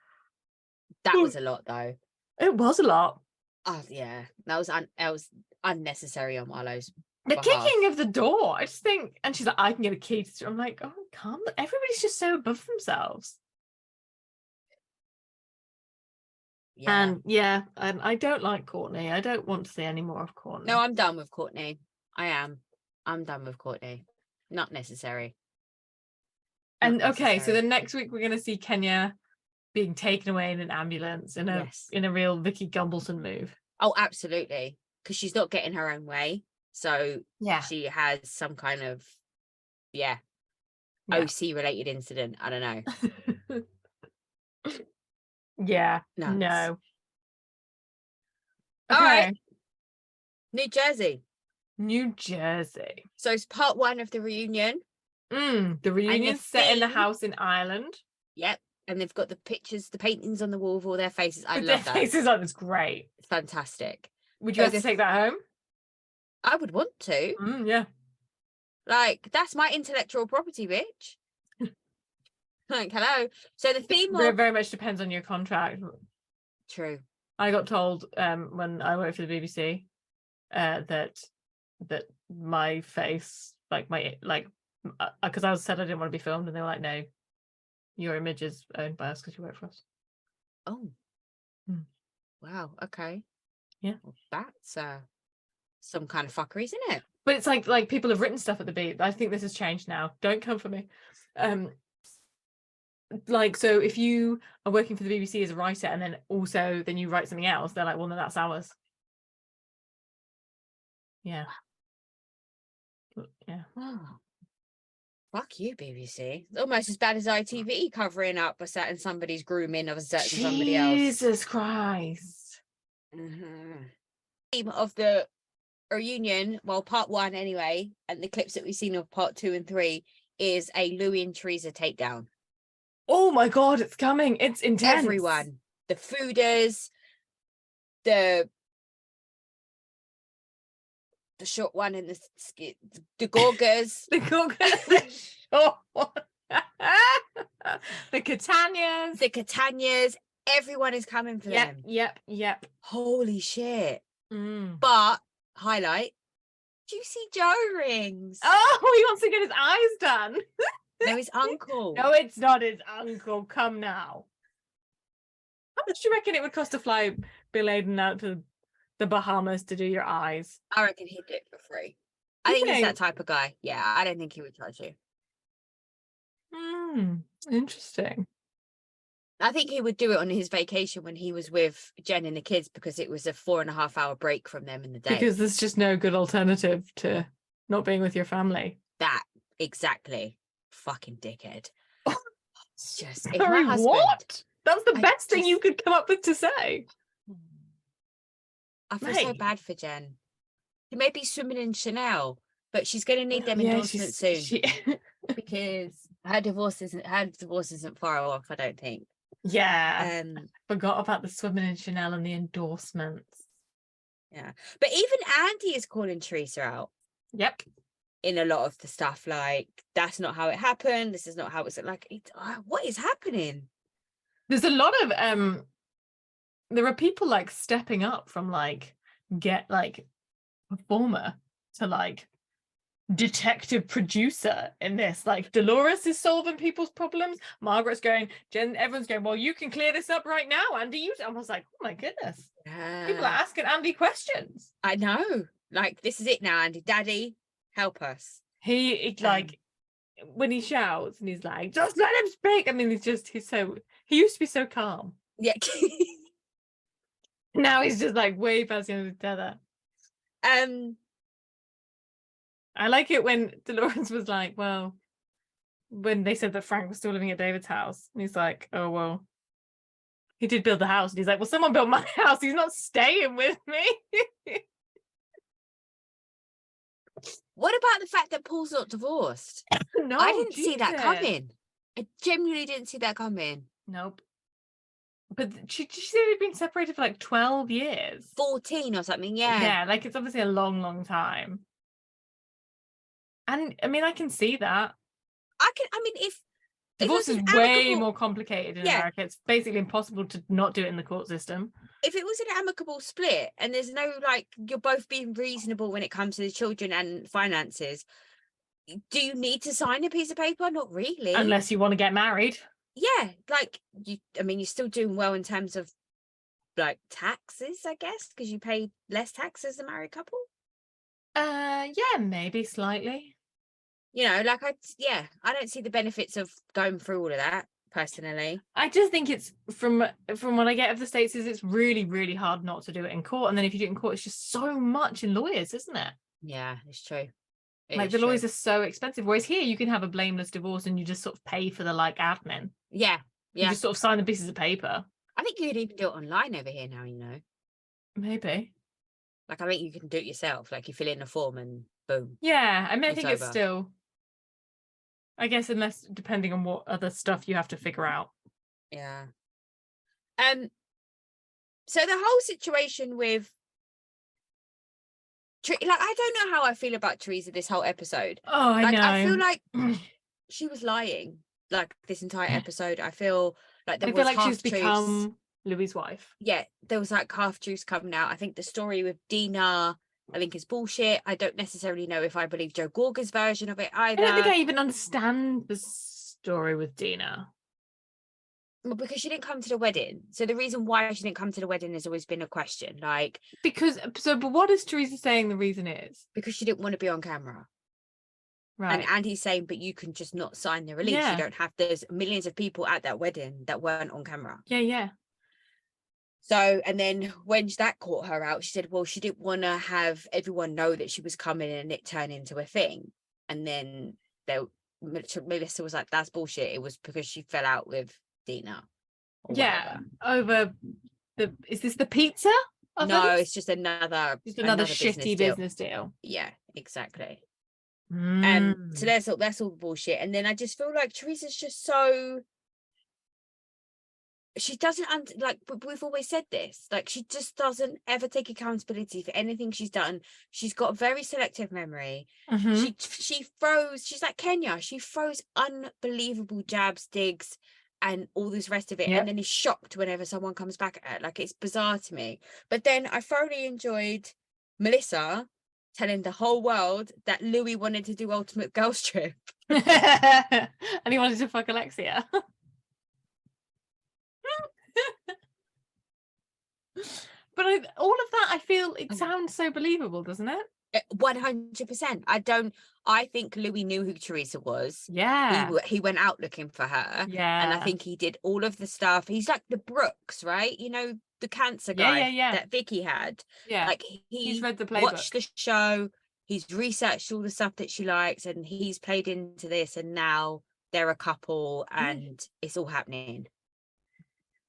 That was a lot, though. It was a lot. Oh yeah, that was unnecessary on Marlo's The behalf. kicking of the door, I just think, and she's like, I can get a key to. I'm like, oh, calm. Everybody's just so above themselves. Yeah. And I don't like Courtney. I don't want to see any more of Courtney. No, I'm done with Courtney. I am. I'm done with Courtney. Not necessary. And okay, so then next week we're going to see Kenya being taken away in an ambulance in a real Vicky Gumbelson move. Oh, absolutely. Because she's not getting her own way. So Yeah, she has some kind of OC related incident. I don't know. Yeah. Nuts. No. Okay. All right. New Jersey. So it's part 1 of the reunion. The reunion's set in the house in Ireland. Yep. And they've got the pictures, the paintings on the wall of all their faces. I love their that. Faces on, it's great. It's fantastic. Would you guys take that home? I would want to. Yeah. Like, that's my intellectual property, bitch. Like, hello. So the theme very much depends on your contract. True. I got told when I worked for the BBC that my face, because I said I didn't want to be filmed, and they were like, no, your image is owned by us because you work for us. Oh. Wow. Okay. Yeah. Well, that's some kind of fuckery, isn't it? But it's like people have written stuff at the beat. I think this has changed now. Don't come for me. So if you are working for the BBC as a writer and then you write something else, they're like, well, no, that's ours. Yeah. Yeah. Oh. Fuck you, BBC. It's almost as bad as ITV covering up somebody's grooming of somebody else. Jesus Christ. Theme of the reunion, well, part 1 anyway, and the clips that we've seen of part 2 and 3 is a Louis and Teresa takedown. Oh my God, it's coming. It's intense. Everyone. The fooders, the short one and the Gorgas. The Gorgas. The short one. The Catanias. The Catanias. Everyone is coming for them. Yep. Holy shit. But, highlight, Juicy Joe rings. Oh, he wants to get his eyes done. No, his uncle. No, it's not his uncle. Come now. How much do you reckon it would cost to fly Bill Aiden out to the Bahamas to do your eyes? I reckon he'd do it for free. I think he's that type of guy. Yeah, I don't think he would charge you. Interesting. I think he would do it on his vacation when he was with Jen and the kids, because it was a 4.5 hour break from them in the day. Because there's just no good alternative to not being with your family. That, exactly. Fucking dickhead. Just, sorry, what? That's the best thing you could come up with to say. I feel so bad for Jen. She may be swimming in Chanel, but she's going to need them endorsements soon. Because her divorce isn't far off, I don't think. Yeah. Forgot about the swimming in Chanel and the endorsements. Yeah. But even Andy is calling Teresa out. Yep. In a lot of the stuff, like, that's not how it happened. This is not how it's like. What is happening? There's a lot of there are people like stepping up from performer to detective producer in this. Like, Dolores is solving people's problems. Margaret's going, Jen, everyone's going, well, you can clear this up right now, Andy. I was like, oh my goodness. People are asking Andy questions. I know. Like, this is it now, Andy. Daddy, help us. He when he shouts and he's like, just let him speak. I mean, he used to be so calm. Yeah. Now he's just way past the end of the tether. I like it when Dolores was like, well, when they said that Frank was still living at David's house, and he's like, oh, well, he did build the house. And he's like, well, someone built my house. He's not staying with me. What about the fact that Paul's not divorced? No, I didn't see that coming. I genuinely didn't see that coming. Nope. But she said they've been separated for 12 years. 14 or something, yeah. Yeah, it's obviously a long, long time. And I mean, I can see that. If Divorce is way more complicated in America. It's basically impossible to not do it in the court system. If it was an amicable split and there's no, like, you're both being reasonable when it comes to the children and finances, do you need to sign a piece of paper? Not really. Unless you want to get married. Yeah, like, you're still doing well in terms of, like, taxes, I guess, because you pay less tax as a married couple. Yeah, maybe slightly. Like, I don't see the benefits of going through all of that personally. I just think it's from what I get of the States is it's really, really hard not to do it in court. And then if you do it in court, it's just so much in lawyers, isn't it? Yeah, it's true. Like the lawyers are so expensive. Whereas here you can have a blameless divorce and you just sort of pay for the like admin. Yeah. You just sort of sign the pieces of paper. I think you could even do it online over here now, Maybe. Like, I think you can do it yourself. Like, you fill in a form and boom. Yeah, I mean, I think over. it's still, I guess, unless depending on what other stuff you have to figure out. Yeah. So the whole situation with, like, I don't know how I feel about Teresa this whole episode. Oh, I know. I feel like she was lying, like, this entire episode. I feel like I feel like she's become Louis' wife. Yeah, there was like half truths coming out. I think the story with Dina, I think, is bullshit. I don't necessarily know if I believe Joe Gorga's version of it either. I don't think I even understand the story with Dina. Well, because she didn't come to the wedding. So the reason why she didn't come to the wedding has always been a question. Like, but what is Teresa saying the reason is? Because she didn't want to be on camera. Right. And Andy's saying, but you can just not sign the release. You don't have, there's millions of people at that wedding that weren't on camera. Yeah. So, and then when that caught her out, she said, well, she didn't want to have everyone know that she was coming and it turned into a thing. And then Melissa was like, that's bullshit. It was because she fell out with Dina. Yeah. Over is this the pizza? No, it's just another shitty business deal. Yeah, exactly. So that's all bullshit. And then I just feel like Teresa's just so, she doesn't like, we've always said this, like, she just doesn't ever take accountability for anything she's done. She's got a very selective memory. She throws, she's like Kenya, she throws unbelievable jabs, digs, and all this rest of it, and then is shocked whenever someone comes back at her. Like, it's bizarre to me. But then I thoroughly enjoyed Melissa telling the whole world that Louis wanted to do Ultimate Girls Trip. And he wanted to fuck Alexia. But all of that, I feel it sounds so believable, doesn't it? 100%. I think Louis knew who Teresa was. Yeah. He went out looking for her. Yeah. And I think he did all of the stuff. He's like the Brooks, right? The cancer guy that Vicky had. Yeah. Like, he's read the playbook. Watched the show. He's researched all the stuff that she likes, and he's played into this, and now they're a couple and it's all happening.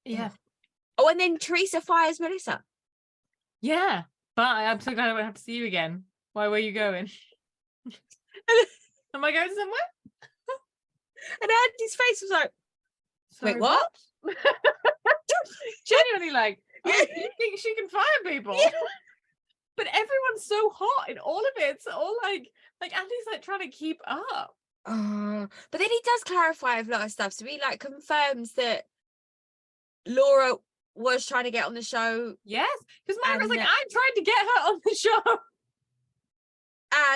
Yeah. Oh, and then Teresa fires Melissa. Yeah. But I'm so glad I won't have to see you again. Why were you going? Am I going somewhere? And Andy's face was like, sorry, wait, what? Genuinely, like, you think she can fire people? Yeah. But everyone's so hot in all of it. It's all like Andy's like trying to keep up. But then he does clarify a lot of stuff. So he like confirms that Laura was trying to get on the show. Yes, because Margaret's like, I'm trying to get her on the show.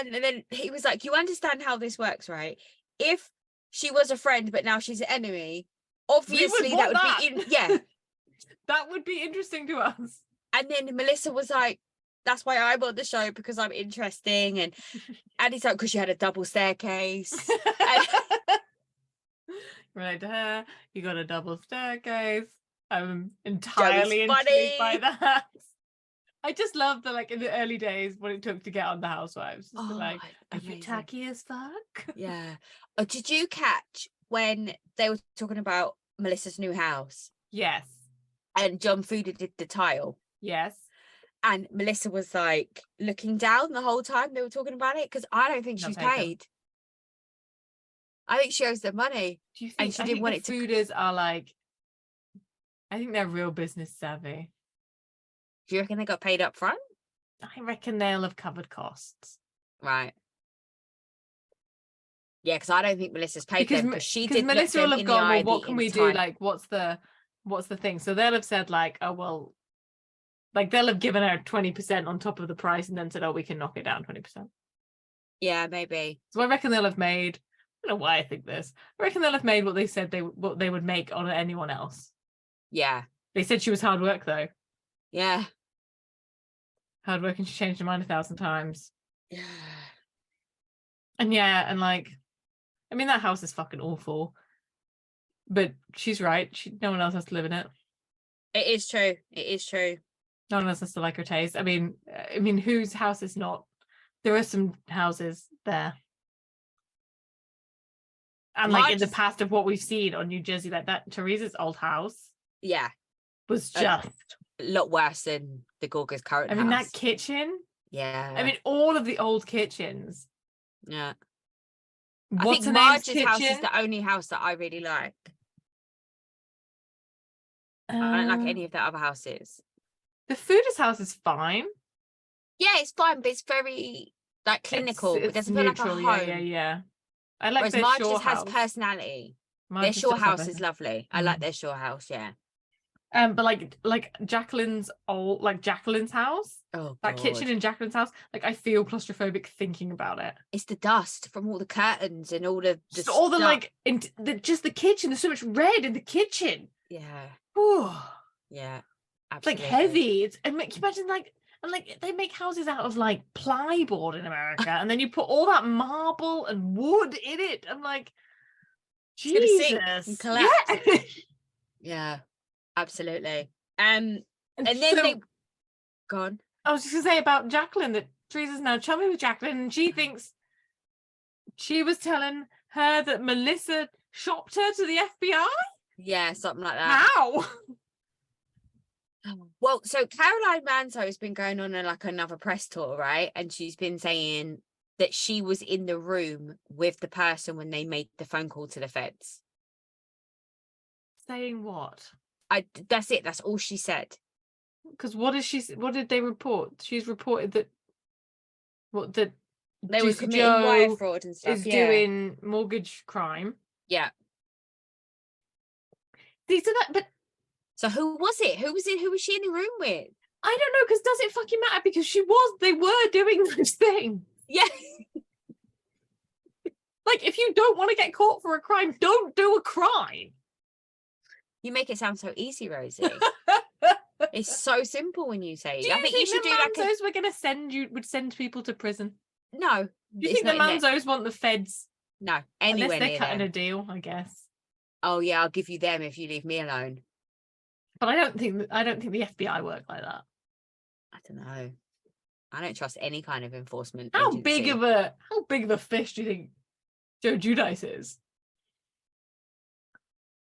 And then he was like, you understand how this works, right? If she was a friend, but now she's an enemy, obviously that would be that would be interesting to us. And then Melissa was like, that's why I'm on the show, because I'm interesting. And Andy's like, because you had a double staircase. Right to her, you got a double staircase. I'm entirely intrigued by that. I just love the, like, in the early days, what it took to get on the Housewives. Like, are you tacky as fuck? Yeah. Did you catch when they were talking about Melissa's new house? Yes. And John Fuda did the tile? Yes. And Melissa was like looking down the whole time they were talking about it, because I don't think she's paid. I think she owes them money. Do you think? And she didn't want it to. Fudas are like, I think they're real business savvy. Do you reckon they got paid up front? I reckon they'll have covered costs. Right. Yeah, because I don't think Melissa's paid them, because she did look Melissa them will have in gone, the eye well, what can we do? time. Like, what's the thing? So they'll have said like, oh well, like they'll have given her 20% on top of the price and then said, oh, we can knock it down 20%. Yeah, maybe. So I reckon they'll have made, I don't know why I think this. I reckon they'll have made what they said what they would make on anyone else. Yeah. They said she was hard work though. Yeah. Hard work, and she changed her mind 1,000 times. Yeah. And yeah, and like, I mean, that house is fucking awful. But she's right. No one else has to live in it. It is true. It is true. No one else has to like her taste. I mean, whose house is not? There are some houses there. And like in the past of what we've seen on New Jersey, like that Teresa's old house. Yeah. Was just a lot worse than the Gorga's current house. I mean, that kitchen. Yeah. I mean, all of the old kitchens. Yeah. I think Marge's house is the only house that I really like. I don't like any of the other houses. The Fooders house is fine. Yeah, it's fine, but it's very like clinical. It doesn't feel like a home. Yeah. I like Whereas Marge's has personality. Their shore house is lovely. I like their shore house, yeah. But like Jacqueline's house, that kitchen in Jacqueline's house, like I feel claustrophobic thinking about it. It's the dust from all the curtains and all the all the like just the kitchen. There's so much red in the kitchen. Yeah. Ooh. Yeah. Absolutely. Like heavy. Can you imagine they make houses out of like plyboard in America, and then you put all that marble and wood in it. I'm like, Jesus. Yeah. Yeah. Absolutely. And then they gone. I was just gonna say about Jacqueline that Teresa's now chummy with Jacqueline, and she thinks she was telling her that Melissa shopped her to the FBI. Yeah, something like that. How? Well, so Caroline Manzo has been going on like another press tour, right? And she's been saying that she was in the room with the person when they made the phone call to the feds. Saying what? That's it. That's all she said. Because what did they report? She's reported that they were committing wire fraud and stuff. Is doing mortgage crime. Yeah. So who was it? Who was she in the room with? I don't know, because does it fucking matter? Because they were doing those things. Yeah. Like, if you don't want to get caught for a crime, don't do a crime. You make it sound so easy, Rosie. It's so simple when you say it. I think you should do like Manzos were going to would send people to prison. No. Do you think the Manzos want the feds? No. Anywhere unless they're cutting a deal, I guess. Oh yeah, I'll give you them if you leave me alone. But I don't think the FBI work like that. I don't know. I don't trust any kind of enforcement How agency. big of a fish do you think Joe Giudice is?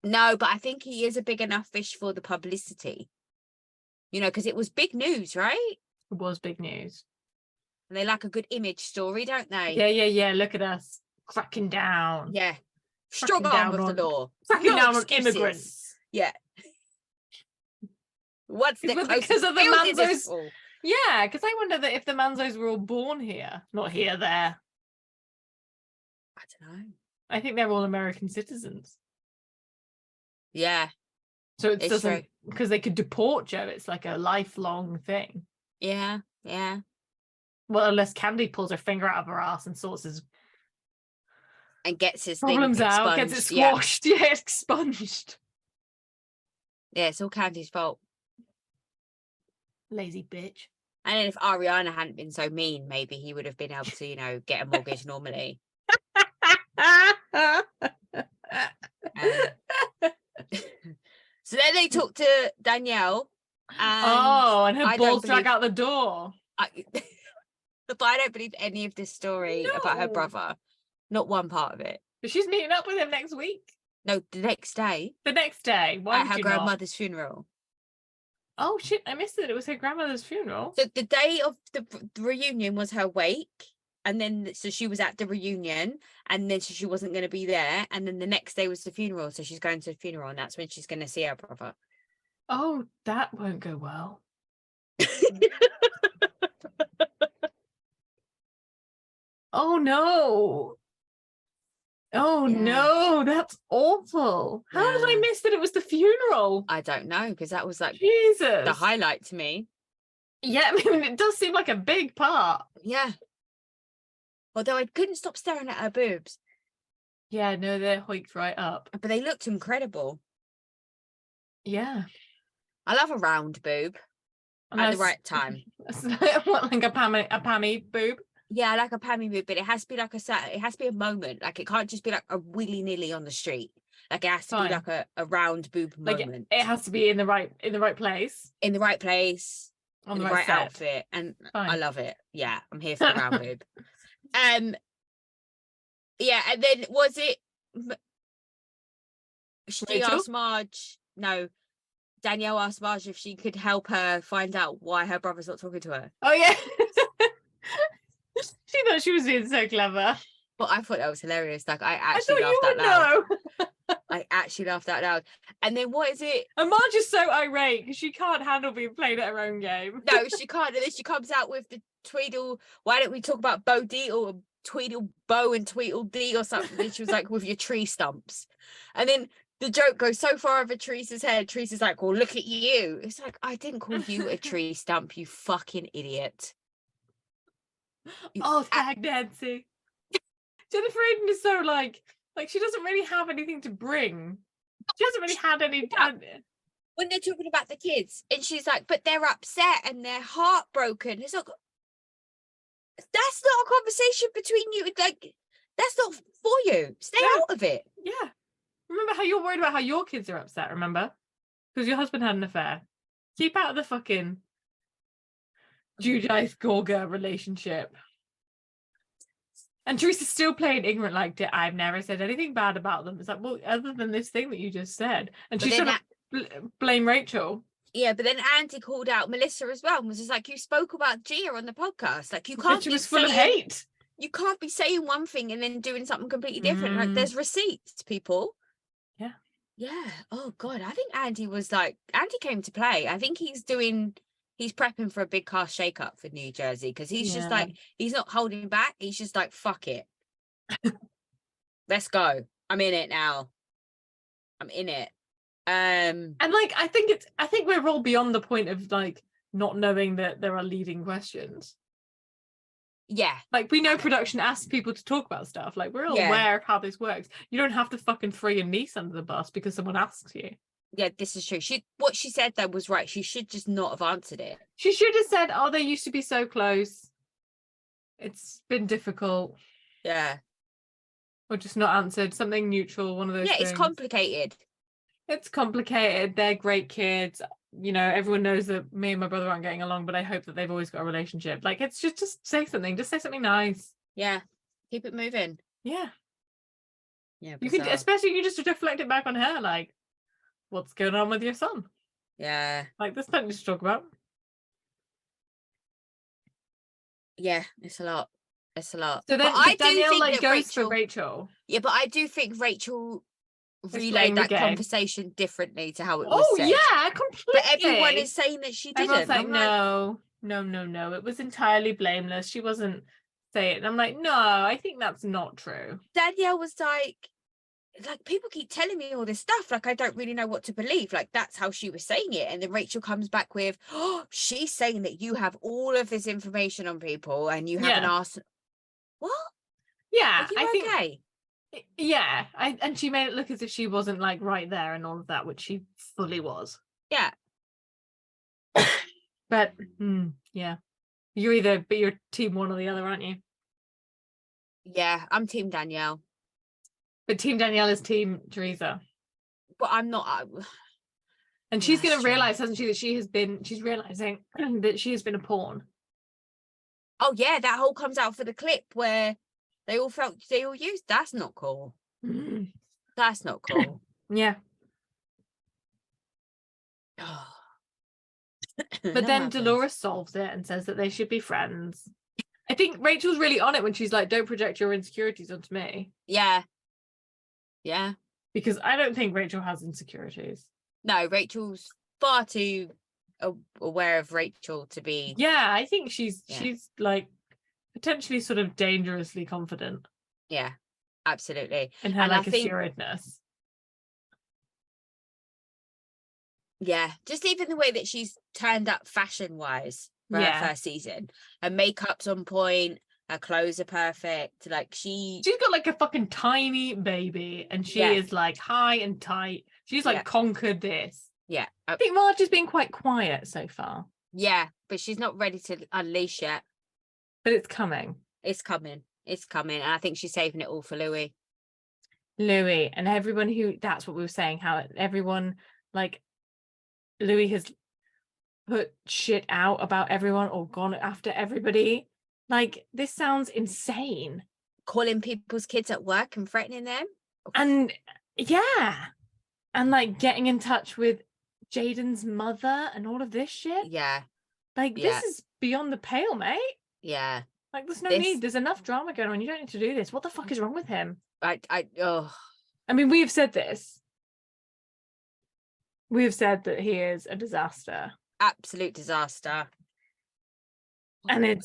No, but I think he is a big enough fish for the publicity. You know, because it was big news, right? It was big news. And they like a good image story, don't they? Yeah. Look at us cracking down. Yeah. Strong arm of the law. Cracking down on immigrants. Yeah. What's the because of the Manzos? Yeah, because I wonder that if the Manzos were all born here, not here, there. I don't know. I think they're all American citizens. Yeah. So it doesn't, because they could deport Joe. It's like a lifelong thing. Yeah. Well, unless Kandi pulls her finger out of her ass and sorts his and gets his problems out, gets it squashed, expunged. Yeah, it's all Candy's fault. Lazy bitch. And then if Ariana hadn't been so mean, maybe he would have been able to, get a mortgage normally. So then they talked to Danielle. And her balls drag out the door. But I don't believe any of this story about her brother. Not one part of it. But she's meeting up with him next week. No, the next day. The next day? Why at her grandmother's funeral. Oh, shit, I missed it. It was her grandmother's funeral. So the day of the reunion was her wake. And then, so she was at the reunion. And then she wasn't going to be there. And then the next day was the funeral. So she's going to the funeral. And that's when she's going to see her brother. Oh, that won't go well. Oh, no. Oh Yeah. no, that's awful. How did I Yeah. miss that it was the funeral? I don't know, because that was like Jesus. the highlight to me. Yeah, I mean, it does seem like a big part. Yeah. Although I couldn't stop staring at her boobs. Yeah, no, they're hoiked right up. But they looked incredible. Yeah. I love a round boob at the right time. What, like a Pammy boob? Yeah, I like a Pammy boob, but it has to be like it has to be a moment. Like it can't just be like a willy-nilly on the street. Like it has to be Fine. like a round boob Like moment. it has to be in the right place. In the right place, On in the the right set. outfit. And Fine. I love it. Yeah, I'm here for the round boob. Yeah, and then was it she Rachel? asked Marge, no, Danielle asked Marge if she could help her find out why her brother's not talking to her. Oh yeah. She thought she was being so clever. But I thought that was hilarious. Like I I actually thought you laughed would out loud. know. I actually laughed out loud. And then what is it? And Marge is so irate because she can't handle being played at her own game. No, she can't. And then she comes out with the Tweedle. Why don't we talk about Bo D or Tweedle Bo and Tweedle D or something? And she was like, with your tree stumps. And then the joke goes so far over Teresa's head. Teresa's like, well, look at you. It's like, I didn't call you a tree stump, you fucking idiot. Oh, tag Nancy. Jennifer Aiden is so like she doesn't really have anything to bring. She hasn't really had any. When they're talking about the kids, and she's like, but they're upset and they're heartbroken. It's like, that's not a conversation between you. Like, that's not for you. Stay out of it. Yeah. Remember how you're worried about how your kids are upset, remember? Because your husband had an affair. Keep out of the fucking Judice Gorga relationship. And Teresa's still playing ignorant like, I've never said anything bad about them. It's like, well, other than this thing that you just said. And she's trying to blame Rachel. Yeah, but then Andy called out Melissa as well and was just like, you spoke about Gia on the podcast. Like, you can't She be was full of hate. You can't be saying one thing and then doing something completely different. Like, there's receipts, people. Yeah. Yeah. Oh, God. I think Andy came to play. I think he's prepping for a big cast shakeup for New Jersey because he's just like, he's not holding back. He's just like, fuck it. Let's go. I'm in it now. I'm in it. And like, I think we're all beyond the point of like not knowing that there are leading questions. Yeah. Like, we know production asks people to talk about stuff. Like, we're all aware of how this works. You don't have to fucking throw your niece under the bus because someone asks you. Yeah, this is true. What she said though was right. She should just not have answered it. She should have said, oh, they used to be so close. It's been difficult. Yeah. Or just not answered. Something neutral, one of those things. It's complicated. It's complicated. They're great kids. You know, everyone knows that me and my brother aren't getting along, but I hope that they've always got a relationship. Like, it's just say something. Just say something nice. Yeah. Keep it moving. Yeah. Yeah. You can, especially you just deflect it back on her. Like, what's going on with your son? Yeah. Like, there's plenty to talk about. Yeah, it's a lot. It's a lot. So then Danielle like goes for Rachel. Yeah, but I do think Rachel relayed that conversation differently to how it was said. Yeah, completely. But everyone is saying that she didn't. Everyone's like, no. It was entirely blameless. She wasn't saying it. And I'm like, no, I think that's not true. Danielle was like, people keep telling me all this stuff. Like, I don't really know what to believe. Like, that's how she was saying it. And then Rachel comes back with, oh, she's saying that you have all of this information on people and you haven't asked. What? Yeah, Are you okay? Yeah, and she made it look as if she wasn't like right there and all of that, which she fully was. Yeah. But yeah, you're team one or the other, aren't you? Yeah, I'm team Danielle. But team Danielle is team Teresa. But I'm not. And she's going to realize, hasn't she, that she's realizing that she has been a pawn. Oh yeah, that whole comes out for the clip where they all used. That's not cool. That's not cool. Yeah. But then Dolores solves it and says that they should be friends. I think Rachel's really on it when she's like, don't project your insecurities onto me. Yeah. Yeah. Because I don't think Rachel has insecurities. No, Rachel's far too aware of Rachel to be. Yeah, I think she's like potentially sort of dangerously confident. Yeah. absolutely. And her And I like think, assuredness. yeah, just even the way that she's turned up fashion wise for her first season. Her makeup's on point, her clothes are perfect. Like she's got like a fucking tiny baby, and she is like high and tight. She's like conquered this. Yeah. I think Marge has been quite quiet so far. Yeah, but she's not ready to unleash yet. But it's coming. It's coming. It's coming. And I think she's saving it all for Louis. Louis and everyone who, that's what we were saying, how everyone, like, Louis has put shit out about everyone or gone after everybody. Like, this sounds insane. Calling people's kids at work and threatening them. And and like getting in touch with Jaden's mother and all of this shit. Yeah. Like, this is beyond the pale, mate. Yeah. Like, there's no need. There's enough drama going on. You don't need to do this. What the fuck is wrong with him? I mean, we have said this. We have said that he is a disaster. Absolute disaster. And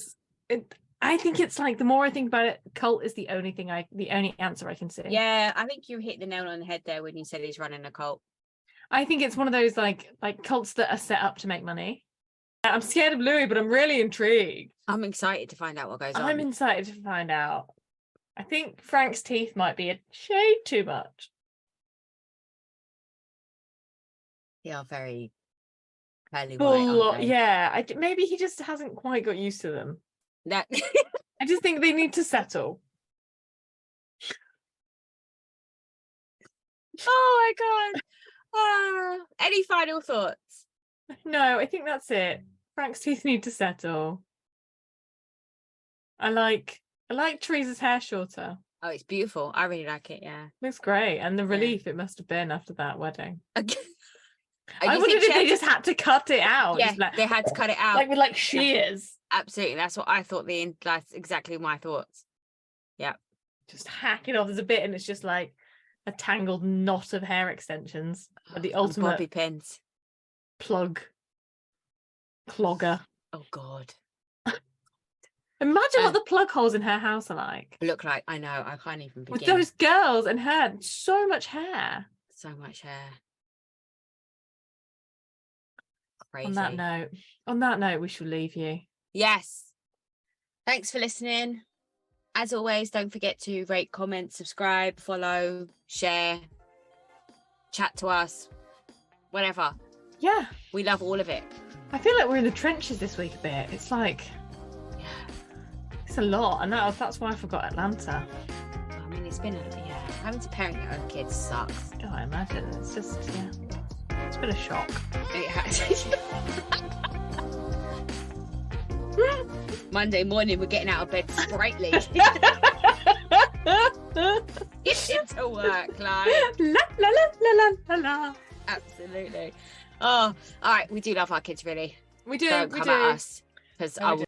I think it's like, the more I think about it, cult is the only answer I can see. Yeah, I think you hit the nail on the head there when you said he's running a cult. I think it's one of those like cults that are set up to make money. I'm scared of Louis, but I'm really intrigued. I'm excited to find out what goes on. I'm excited to find out. I think Frank's teeth might be a shade too much. They are very pearly white, aren't they? Yeah, maybe he just hasn't quite got used to them. That I just think they need to settle. Oh my god. Any final thoughts? No, I think that's it. Frank's teeth need to settle. I like Teresa's hair shorter. Oh, it's beautiful. I really like it, yeah. Looks great. And the relief it must have been after that wedding. I wondered if they just had to cut it out. Yeah, they had to cut it out. Like with like shears. Yeah, absolutely. That's what I thought. That's exactly my thoughts. Yeah. Just hack it off. There's a bit and it's just like a tangled knot of hair extensions. The ultimate bobby pins. Clogger. Oh god. Imagine what the plug holes in her house are like. Look like, I know, I can't even begin. With those girls and her, so much hair. So much hair. Crazy. On that note, we shall leave you. Yes. Thanks for listening. As always, don't forget to rate, comment, subscribe, follow, share, chat to us, whatever. Yeah. We love all of it. I feel like we're in the trenches this week a bit. It's like, it's a lot. And that's why I forgot Atlanta. I mean, it's been having to parent your own kids sucks. Oh, I imagine. It's just, it's been a shock. It has. Monday morning, we're getting out of bed sprightly. Get into work, like. La la la la la la. Absolutely. Oh, all right. We do love our kids, really. We do. Don't come at us, because I will